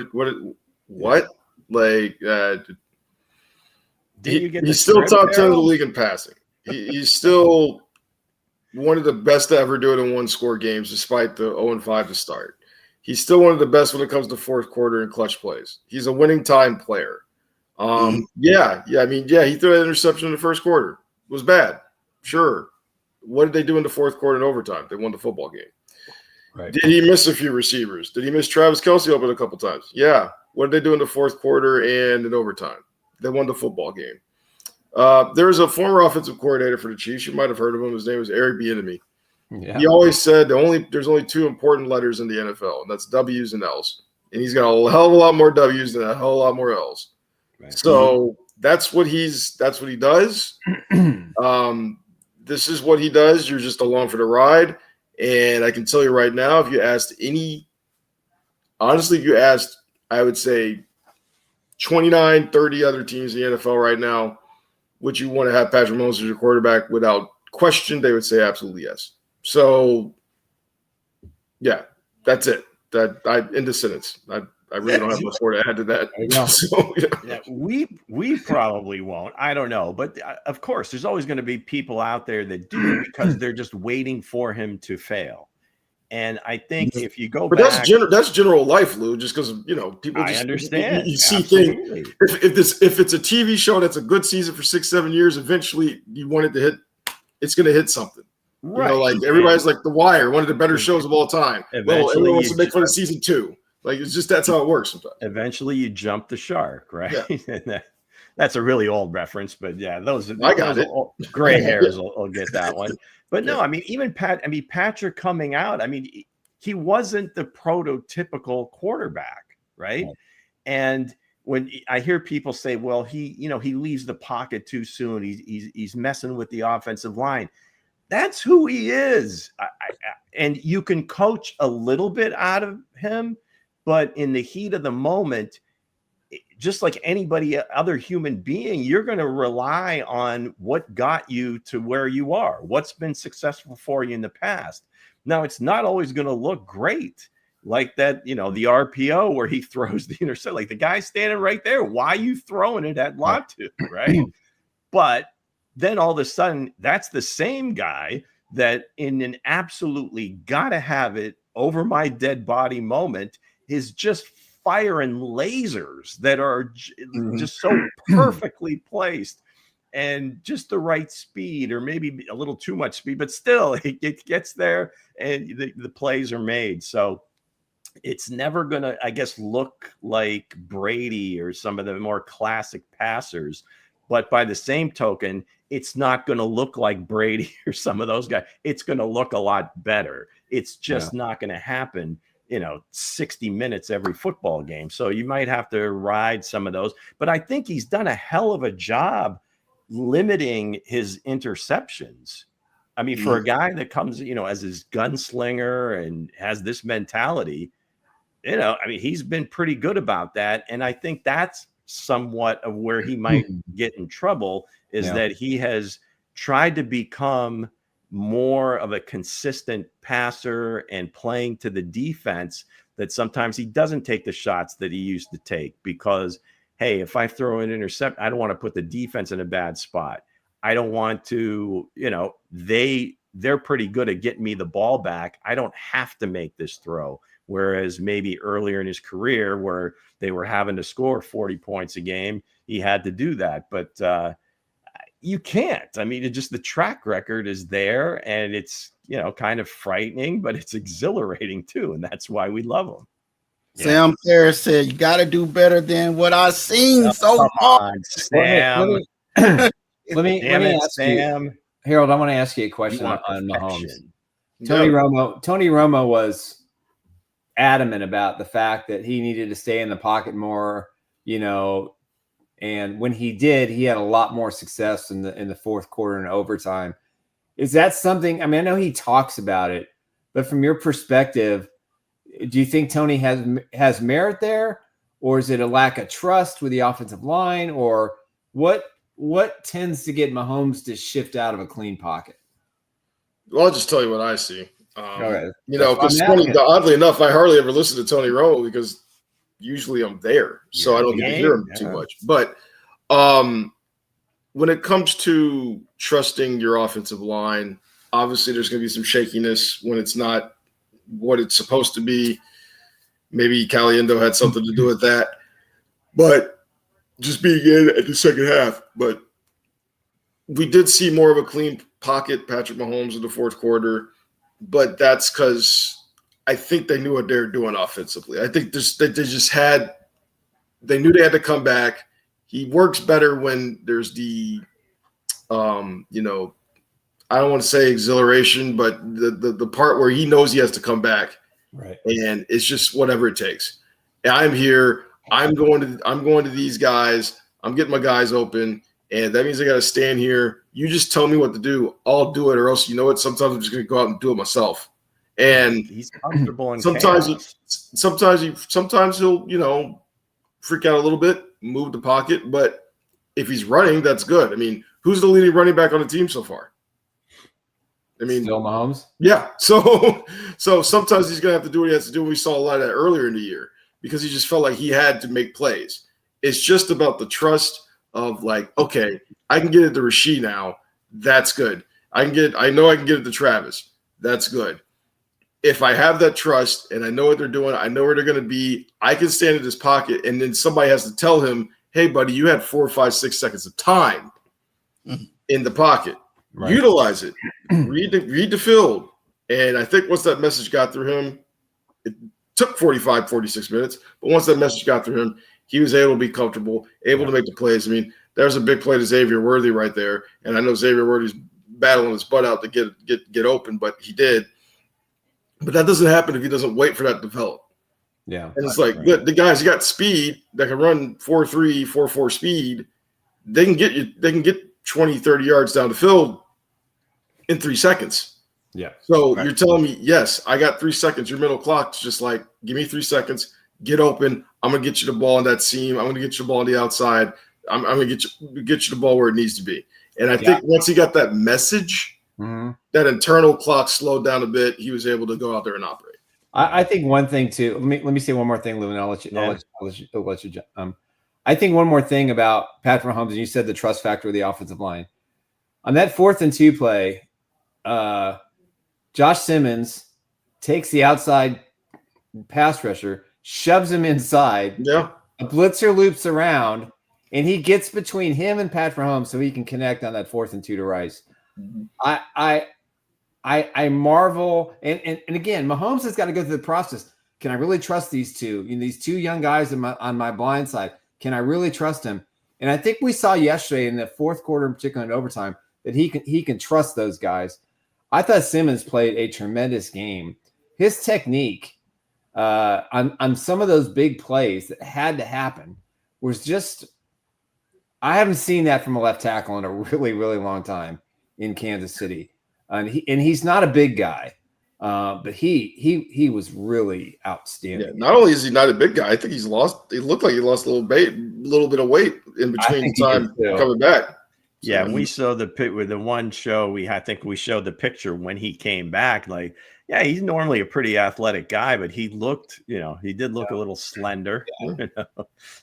Like, he's still top 10 of the league in passing. He's still one of the best to ever do it in one-score games, despite the 0-5 to start. He's still one of the best when it comes to fourth quarter and clutch plays. He's a winning time player. He threw that interception in the first quarter. It was bad. Sure. What did they do in the fourth quarter and overtime? They won the football game. Right. Did he miss a few receivers? Did he miss Travis Kelce open a couple times? Yeah. What did they do in the fourth quarter and in overtime? They won the football game. There was a former offensive coordinator for the Chiefs. You might have heard of him. His name was Eric Bieniemy. Yeah. He always said there's only 2 important letters in the NFL, and that's W's and L's. And he's got a hell of a lot more W's than a hell of a lot more L's. Right. So that's what he does. This is what he does. You're just along for the ride. And I can tell you right now, if you asked, I would say 29, 30 other teams in the NFL right now, would you want to have Patrick Mahomes as your quarterback without question? They would say absolutely yes. So, yeah, that's it. End of sentence. I really don't have much more to add to that. So, yeah, we probably won't. I don't know. But, of course, there's always going to be people out there that do because they're just waiting for him to fail. And I think if you go back, that's general life, Lou. Just because people. I understand. You see things. If it's a TV show that's a good season for 6-7 years, eventually you want it to hit. It's going to hit something. Right. Like everybody's like The Wire, one of the better shows of all time. Well, everyone wants to make fun of season 2. Like it's just that's how it works sometimes. Eventually, you jump the shark, right? Yeah. That's a really old reference, but yeah, those gray hairs will get that one. But no, I mean, even Patrick coming out, I mean, he wasn't the prototypical quarterback, right? And when I hear people say, well, he leaves the pocket too soon, he's messing with the offensive line. That's who he is. And you can coach a little bit out of him, but in the heat of the moment, just like anybody, other human being, you're going to rely on what got you to where you are, what's been successful for you in the past. Now, it's not always going to look great like that, the RPO where he throws the intercept, like the guy standing right there. Why are you throwing it at Latu, right? But then all of a sudden, that's the same guy that in an absolutely gotta have it over my dead body moment is just firing lasers that are just so perfectly placed and just the right speed, or maybe a little too much speed, but still it gets there and the plays are made. So it's never going to, I guess, look like Brady or some of the more classic passers. But by the same token, it's not going to look like Brady or some of those guys. It's going to look a lot better. It's just not going to happen, 60 minutes every football game. So you might have to ride some of those. But I think he's done a hell of a job limiting his interceptions. I mean, for a guy that comes, as his gunslinger and has this mentality, he's been pretty good about that. And I think that's somewhat of where he might get in trouble is that he has tried to become more of a consistent passer and playing to the defense, that sometimes he doesn't take the shots that he used to take because, hey, if I throw an intercept, I don't want to put the defense in a bad spot. I don't want to, they're pretty good at getting me the ball back. I don't have to make this throw. Whereas maybe earlier in his career where they were having to score 40 points a game, he had to do that. But you can't. I mean, the track record is there, and it's, kind of frightening, but it's exhilarating too. And that's why we love him. Sam Ferris said, you got to do better than what I've seen so far. Sam. Let me ask Sam. You, Harold, I want to ask you a question on Mahomes. Tony Romo was adamant about the fact that he needed to stay in the pocket more, and when he did, he had a lot more success in the fourth quarter and overtime. Is that something? I mean, I know he talks about it, but from your perspective, do you think Tony has merit there, or is it a lack of trust with the offensive line, or what tends to get Mahomes to shift out of a clean pocket? Well, I'll just tell you what I see. Okay. Because oddly enough, I hardly ever listen to Tony Romo because usually I'm there, so I don't get to hear him too much. But when it comes to trusting your offensive line, obviously there's going to be some shakiness when it's not what it's supposed to be. Maybe Caliendo had something to do with that, but just being in at the second half. But we did see more of a clean pocket, Patrick Mahomes in the fourth quarter, but that's because I think they knew what they were doing offensively. I think they knew they had to come back. He works better when there's the, I don't want to say exhilaration, but the part where he knows he has to come back, right? And it's just whatever it takes. And I'm here. I'm going to these guys. I'm getting my guys open, and that means I got to stand here. You just tell me what to do. I'll do it, or else sometimes I'm just going to go out and do it myself. And he's comfortable in sometimes chaos. he'll freak out a little bit, move the pocket, but if he's running, that's good. I mean, who's the leading running back on the team so far? I mean, still Mahomes. Yeah. So sometimes he's gonna have to do what he has to do. We saw a lot of that earlier in the year because he just felt like he had to make plays. It's just about the trust of like, okay, I can get it to Rashee now. That's good. I know I can get it to Travis. That's good. If I have that trust and I know what they're doing, I know where they're going to be, I can stand in his pocket, and then somebody has to tell him, hey, buddy, you had 4, 5, 6 seconds of time in the pocket. Right. Utilize it. Read the field. And I think once that message got through him, it took 45, 46 minutes, but once that message got through him, he was able to be comfortable, able to make the plays. I mean, there's a big play to Xavier Worthy right there, and I know Xavier Worthy's battling his butt out to get open, but he did. But that doesn't happen if he doesn't wait for that to develop. Yeah. And it's like the guys got speed that can run 4.3, 4.4 speed. They can get 20, 30 yards down the field in 3 seconds. Yeah. So you're telling me, yes, I got 3 seconds. Your middle clock's just like, give me 3 seconds, get open. I'm gonna get you the ball on that seam. I'm gonna get you the ball on the outside. I'm gonna get you the ball where it needs to be. And I think once he got that message, that internal clock slowed down a bit. He was able to go out there and operate. I think one thing too. Let me say one more thing, Lou, and I'll let you. I think one more thing about Patrick Mahomes, and you said the trust factor of the offensive line on that 4th and 2 play. Josh Simmons takes the outside pass rusher, shoves him inside. Yeah, a blitzer loops around, and he gets between him and Patrick Mahomes so he can connect on that 4th and 2 to Rice. I marvel, and again, Mahomes has got to go through the process. Can I really trust these two? These two young guys on my blind side. Can I really trust him? And I think we saw yesterday in the fourth quarter, in particular in overtime, that he can trust those guys. I thought Simmons played a tremendous game. His technique on some of those big plays that had to happen was just – I haven't seen that from a left tackle in a really, really long time in Kansas City. And he's not a big guy, but he was really outstanding. Yeah, not only is he not a big guy, I think he looked like he lost a little bit of weight in between time coming back. Yeah, and we saw with the one show I think we showed the picture when he came back. Like, yeah, he's normally a pretty athletic guy, but he looked, he did look a little slender.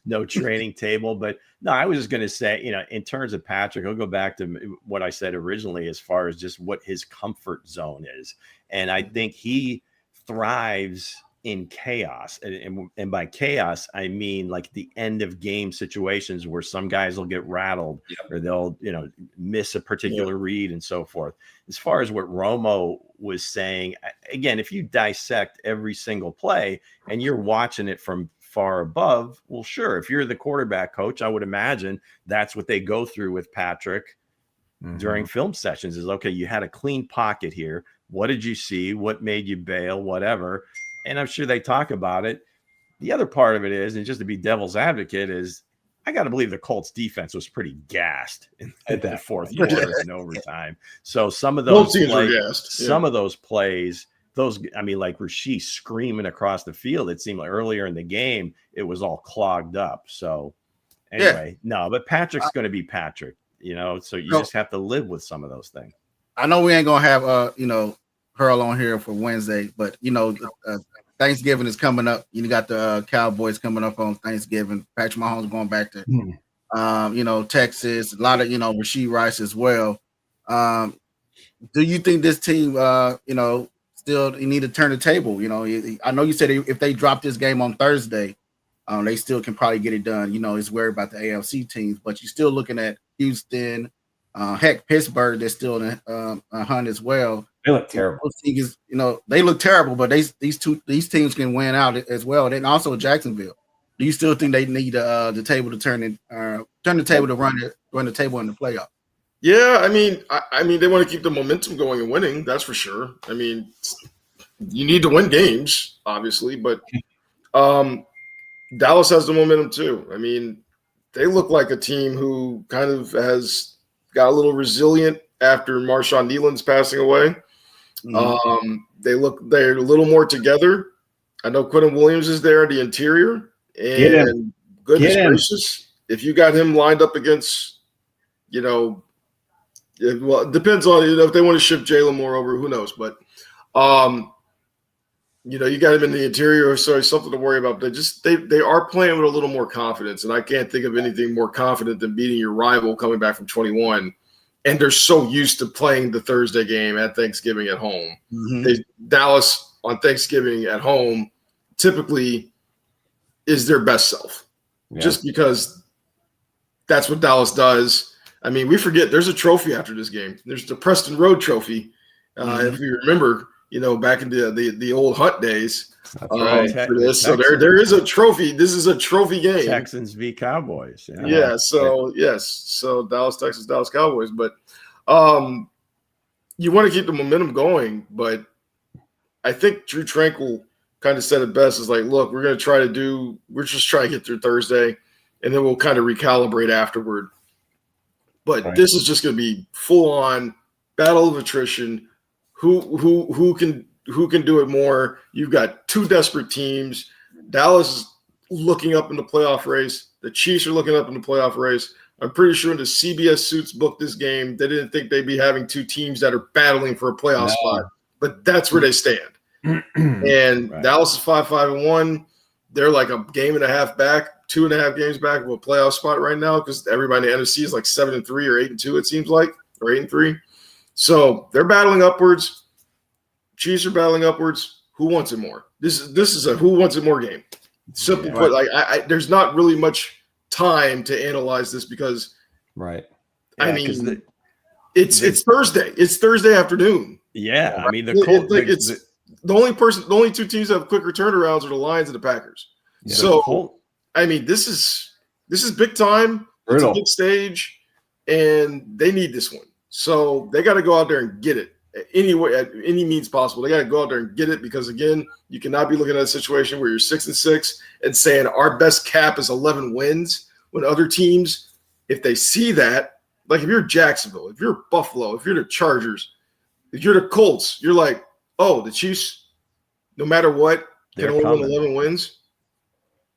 No training table. But no, I was just going to say, in terms of Patrick, I'll go back to what I said originally as far as just what his comfort zone is, and I think he thrives in chaos, and by chaos I mean like the end of game situations where some guys will get rattled or they'll miss a particular read and so forth. As far as what Romo was saying, again, if you dissect every single play and you're watching it from far above, well, sure, if you're the quarterback coach, I would imagine that's what they go through with Patrick during film sessions is, okay, you had a clean pocket here, what did you see, what made you bail, whatever. And I'm sure they talk about it. The other part of it is, and just to be devil's advocate, is I got to believe the Colts defense was pretty gassed in the fourth quarter and overtime. So some of those plays, like Rashee screaming across the field, it seemed like earlier in the game, it was all clogged up. So anyway, no, but Patrick's going to be Patrick, so you just have to live with some of those things. I know we ain't going to have, Hurl on here for Wednesday, but Thanksgiving is coming up. You got the Cowboys coming up on Thanksgiving. Patrick Mahomes going back to Texas, a lot of Rashee Rice as well. Do you think this team still need to turn the table? I know you said if they drop this game on Thursday, they still can probably get it done. It's worried about the AFC teams, but you're still looking at Houston, Pittsburgh, they're still in a hunt as well. They look terrible. They look terrible, but these teams can win out as well. And then also Jacksonville. Do you still think they need the table to turn the table to run the table in the playoff? Yeah, I mean, they want to keep the momentum going and winning. That's for sure. I mean, you need to win games, obviously, but Dallas has the momentum too. I mean, they look like a team who kind of has got a little resilient after Marshawn Nealon's passing away. They're a little more together. I know Quentin Williams is there in the interior, and goodness gracious, if you got him lined up against, it depends on if they want to ship Jalen Moore over, who knows, but you got him in the interior, so it's something to worry about. They are playing with a little more confidence, and I can't think of anything more confident than beating your rival coming back from 21. And they're so used to playing the Thursday game at Thanksgiving at home. Dallas on Thanksgiving at home typically is their best self, just because that's what Dallas does. I mean, we forget there's a trophy after this game. There's the Preston Road Trophy. If you remember, back in the old Hunt days. For this. So there is a trophy. This is a trophy game. Texans v. Cowboys. So Dallas, Texas, Dallas Cowboys. But you want to keep the momentum going. But I think Drew Tranquil kind of said it best. Is like, look, we're just trying to get through Thursday, and then we'll kind of recalibrate afterward. But this is just going to be full on battle of attrition. Who can do it more? You've got two desperate teams. Dallas is looking up in the playoff race. The Chiefs are looking up in the playoff race. I'm pretty sure when the CBS suits booked this game, they didn't think they'd be having two teams that are battling for a playoff spot. But that's where they stand. And Dallas is 5-5-1. They're like a game and a half back, 2.5 games back of a playoff spot right now because everybody in the NFC is like 7-3 or 8-2, it seems like, or 8-3. So they're battling upwards. Chiefs are battling upwards. Who wants it more? This is a who wants it more game. Simple put. Like there's not really much time to analyze this because, it's Thursday. It's Thursday afternoon. Yeah, I mean the only two teams that have quicker turnarounds are the Lions and the Packers. Yeah, so I mean this is big time. It's a big stage, and they need this one. So they got to go out there and get it. at any means possible. They got to go out there and get it because, again, you cannot be looking at a situation where you're 6-6 and saying our best cap is 11 wins when other teams, if they see that, like if you're Jacksonville, if you're Buffalo, if you're the Chargers, if you're the Colts, you're like, oh, the Chiefs, no matter what, can only win 11 wins.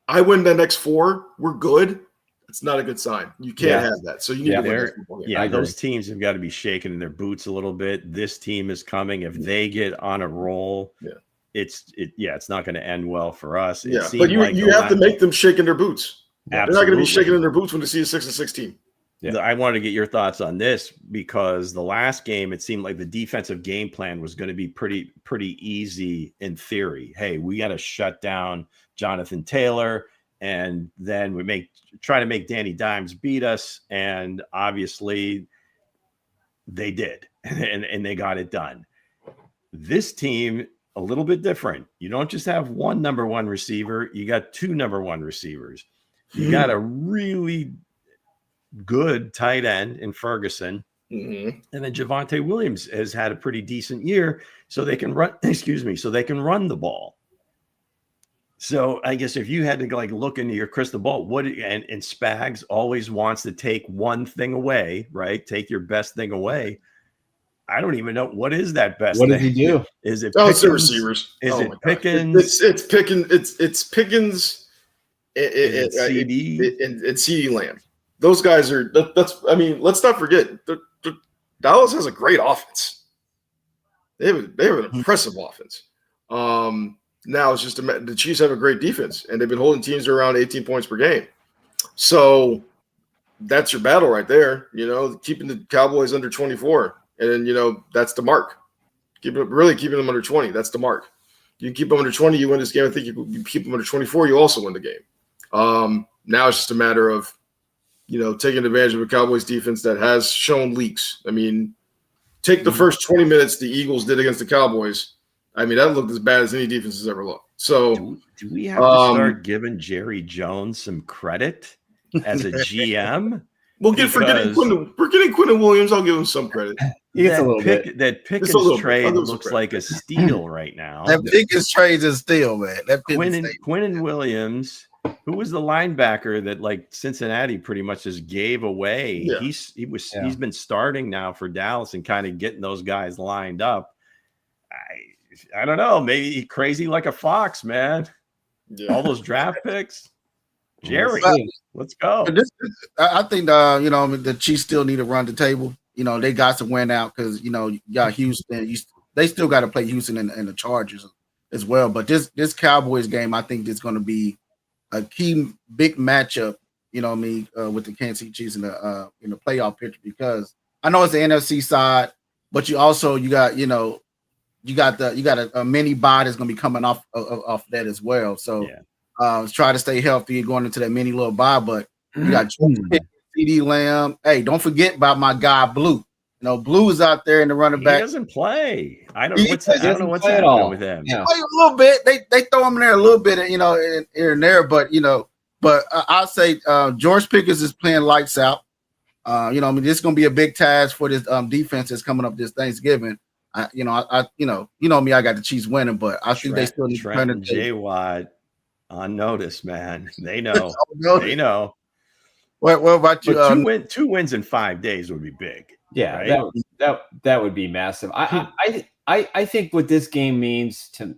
I win the next 4, we're good. It's not a good sign. You can't have that. So you need to win. Those teams have got to be shaking in their boots a little bit. This team is coming. If they get on a roll, it's not going to end well for us. But you have to make them shake in their boots. Absolutely. They're not going to be shaking in their boots when they see a 6-6 team. Yeah. I wanted to get your thoughts on this because the last game, it seemed like the defensive game plan was going to be pretty easy in theory. Hey, we got to shut down Jonathan Taylor, and then we try to make Danny Dimes beat us. And obviously they did, and they got it done. This team, a little bit different. You don't just have one number one receiver. You got 2 number one receivers. You got a really good tight end in Ferguson. And then Javonte Williams has had a pretty decent year, so they can run, so they can run the ball. So I guess if you had to look into your crystal ball, and Spags always wants to take one thing away, right? Take your best thing away. I don't even know what is that best what thing. What did he do? Is it it's the receivers. Is it Pickens? It's Pickens and CeeDee Lamb. Those guys are let's not forget Dallas has a great offense. They have an impressive offense. Now it's just the Chiefs have a great defense, and they've been holding teams to around 18 points per game. So that's your battle right there. Keeping the Cowboys under 24, and then that's the mark. Keeping them under 20. That's the mark. You keep them under 20, you win this game. I think you keep them under 24, you also win the game. Now it's just a matter of taking advantage of a Cowboys defense that has shown leaks. Take the first 20 minutes the Eagles did against the Cowboys. That looked as bad as any defense has ever looked. So do we have to start giving Jerry Jones some credit as a GM? We're getting Quentin Williams. I'll give him some credit. That Pickens trade looks like a steal right now. That Pickens trade is a steal, man. Quentin Williams, who was the linebacker that Cincinnati pretty much just gave away. Yeah. He's been starting now for Dallas and kind of getting those guys lined up. I don't know, maybe crazy like a fox, man. Yeah. All those draft picks. Jerry, let's go. I think the Chiefs still need to run the table. They got to win out because you got Houston. They still got to play Houston and the Chargers as well. But this Cowboys game, I think, is going to be a key big matchup. With the Kansas City Chiefs in the playoff picture, because I know it's the NFC side, but you got a mini bye that's going to be coming off that as well. So try to stay healthy going into that mini little bye. But you got CeeDee Lamb. Hey, don't forget about my guy Blue. Blue is out there in the running back. He doesn't play. I don't know what's happening with him. He play a little bit. They throw him in there a little bit, here and there. But I'll say George Pickens is playing lights out. This is going to be a big task for this defense that's coming up this Thanksgiving. I me, I got the Chiefs winning, but I think they still need to turn it. J. Watt on notice, man. They know. They know. What about you? Two wins in 5 days would be big. Yeah, right? that would be massive. I think what this game means to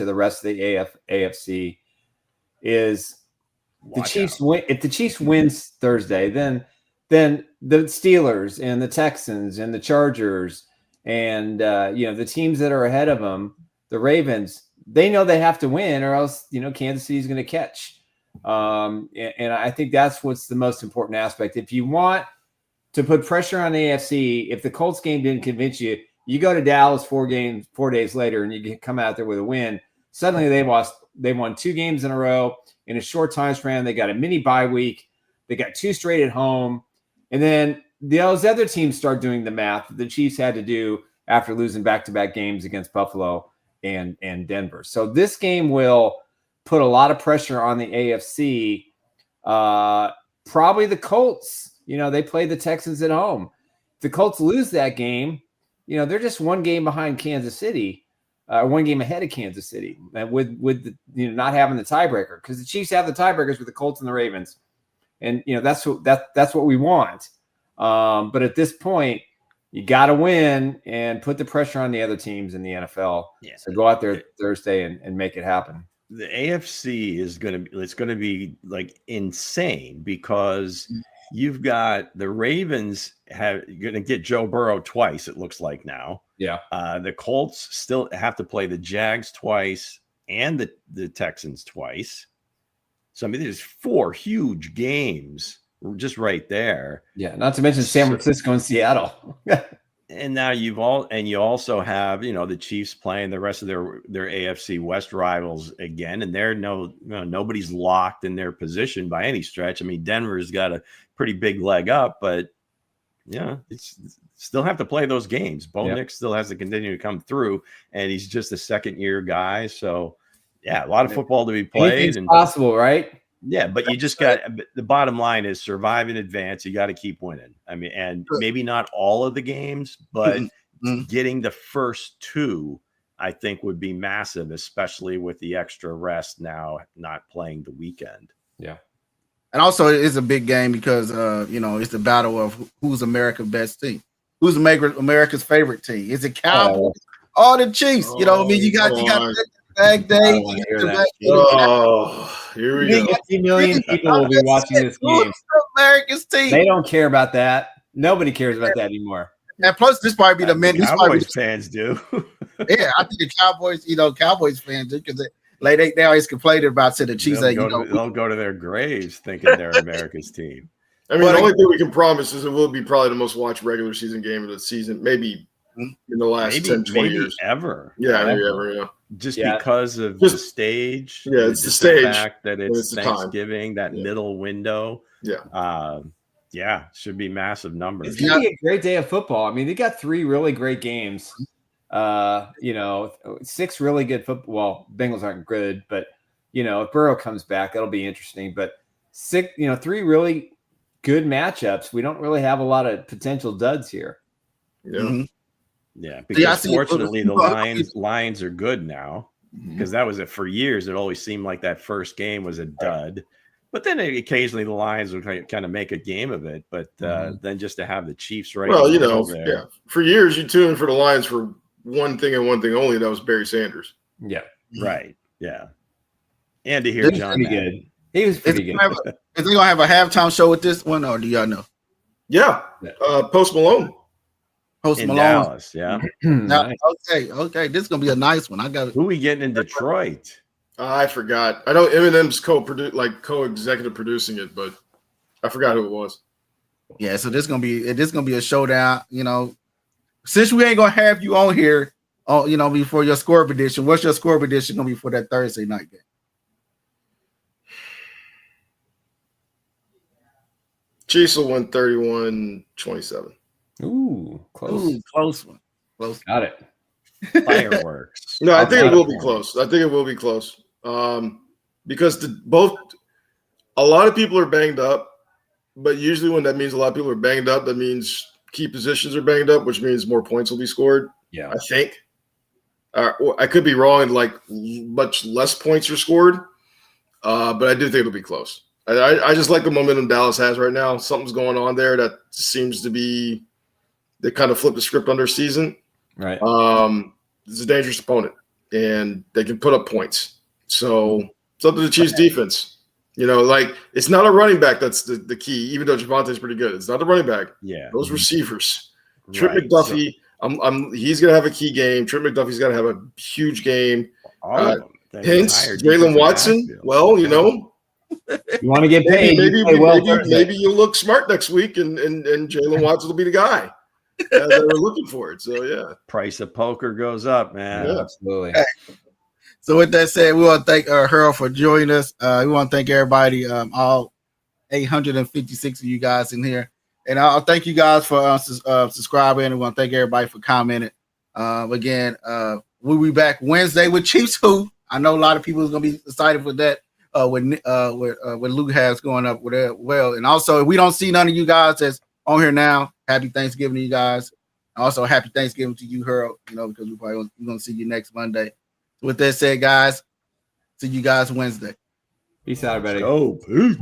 the rest of the AFC is the Chiefs win. If the Chiefs wins Thursday, then the Steelers and the Texans and the Chargers and the teams that are ahead of them, the Ravens, they know they have to win, or else Kansas City is going to catch. And I think that's what's the most important aspect. If you want to put pressure on the AFC, if the Colts game didn't convince you, you go to Dallas 4 days later, and you come out there with a win. Suddenly they won 2 games in a row in a short time span. They got a mini bye week. They got 2 straight at home, and then those other teams start doing the math that the Chiefs had to do after losing back-to-back games against Buffalo and Denver. So this game will put a lot of pressure on the AFC. Probably the Colts. They play the Texans at home. If the Colts lose that game, they're just one game behind Kansas City, one game ahead of Kansas City, with the, not having the tiebreaker, because the Chiefs have the tiebreakers with the Colts and the Ravens, and that's what we want. But at this point, you got to win and put the pressure on the other teams in the NFL. Yeah. So go out there Thursday and make it happen. The AFC is going to be like insane, because you've got the Ravens going to get Joe Burrow twice, it looks like now. Yeah. The Colts still have to play the Jags twice and the Texans twice. So, I mean, there's 4 huge games just right there. Yeah, not to mention San Francisco and Seattle. And now you also have, the Chiefs playing the rest of their AFC West rivals again, and they're nobody's locked in their position by any stretch. I mean, Denver's got a pretty big leg up, but it's still have to play those games. Bo Nix still has to continue to come through, and he's just a second-year guy. So, yeah, a lot of football to be played. Anything's possible, right? Yeah, but you just got the bottom line is survive in advance. You got to keep winning. I mean, and maybe not all of the games, but getting the first 2, I think, would be massive, especially with the extra rest now not playing the weekend. Yeah. And also, it is a big game because, it's the battle of who's America's best team. Who's America's favorite team? Is it Cowboys or the Chiefs? You got Bag Day. Here we go. 50 million people will be watching this game. America's team. They don't care about that. Nobody cares about that anymore. And plus, this probably be the men. Cowboys fans do. Yeah, I think the Cowboys, Cowboys fans do, because they always complained about to the Chiefs. They'll go to their graves thinking they're America's team. I mean, the only thing we can promise is it will be probably the most watched regular season game of the season, maybe in the last 10, 20 years. Ever. Yeah, maybe ever, yeah. Just because of the stage. Yeah, it's the stage. The fact that it's Thanksgiving, that middle window. Yeah. Should be massive numbers. It's going to be a great day of football. I mean, they got 3 really great games. 6 really good football. Well, Bengals aren't good, but, if Burrow comes back, that'll be interesting. But 3 really good matchups. We don't really have a lot of potential duds here. Yeah. Mm-hmm. Yeah, because fortunately the Lions are good now, because that was it for years. It always seemed like that first game was a dud, but then occasionally the Lions would kind of make a game of it. But then just to have the Chiefs right. Well, for years you tuned in for the Lions for one thing and one thing only. That was Barry Sanders. Yeah. Right. Yeah. And to hear John. Good. He was pretty good. Is they gonna have a halftime show with this one, or do y'all know? Yeah. Post Malone. In Dallas, yeah. Nice. Okay. This is gonna be a nice one. Who we getting in Detroit? I forgot. I know Eminem's co-executive producing it, but I forgot who it was. Yeah, so this is gonna be a showdown. Since we ain't gonna have you on here, before your score prediction. What's your score prediction gonna be for that Thursday night game? Chiefs will win 31-27. Ooh, close. Close one. Close. Got it. Fireworks. No, I think it will be close. Because a lot of people are banged up, but usually when that means a lot of people are banged up, that means key positions are banged up, which means more points will be scored. Yeah, I think. I could be wrong, and like much less points are scored, but I do think it'll be close. I just like the momentum Dallas has right now. Something's going on there that seems to be. They kind of flipped the script on their season. Right. It's a dangerous opponent, and they can put up points. So it's up to the Chiefs defense. It's not a running back that's the key, even though Javonte's pretty good. It's not the running back. Yeah. Those receivers. Trent McDuffie, he's going to have a key game. Trent McDuffie's got to have a huge game. Hence, Jalen Watson. Well, you want to get paid. Maybe you'll look smart next week, and Jalen Watson will be the guy. They were looking for it. So yeah, price of poker goes up, man. Yeah, absolutely. So with that said, we want to thank Harold for joining us. We want to thank everybody, all 856 of you guys in here, and I'll thank you guys for subscribing. And we want to thank everybody for commenting. Again, we'll be back Wednesday with Chiefs Who. I know a lot of people are going to be excited for that. What Luke has going up with it. Well, and also if we don't see none of you guys that's on here now, happy Thanksgiving to you guys. Also, happy Thanksgiving to you, Harold. Because we're probably going to see you next Monday. With that said, guys, see you guys Wednesday. Peace out, everybody. Oh, peace.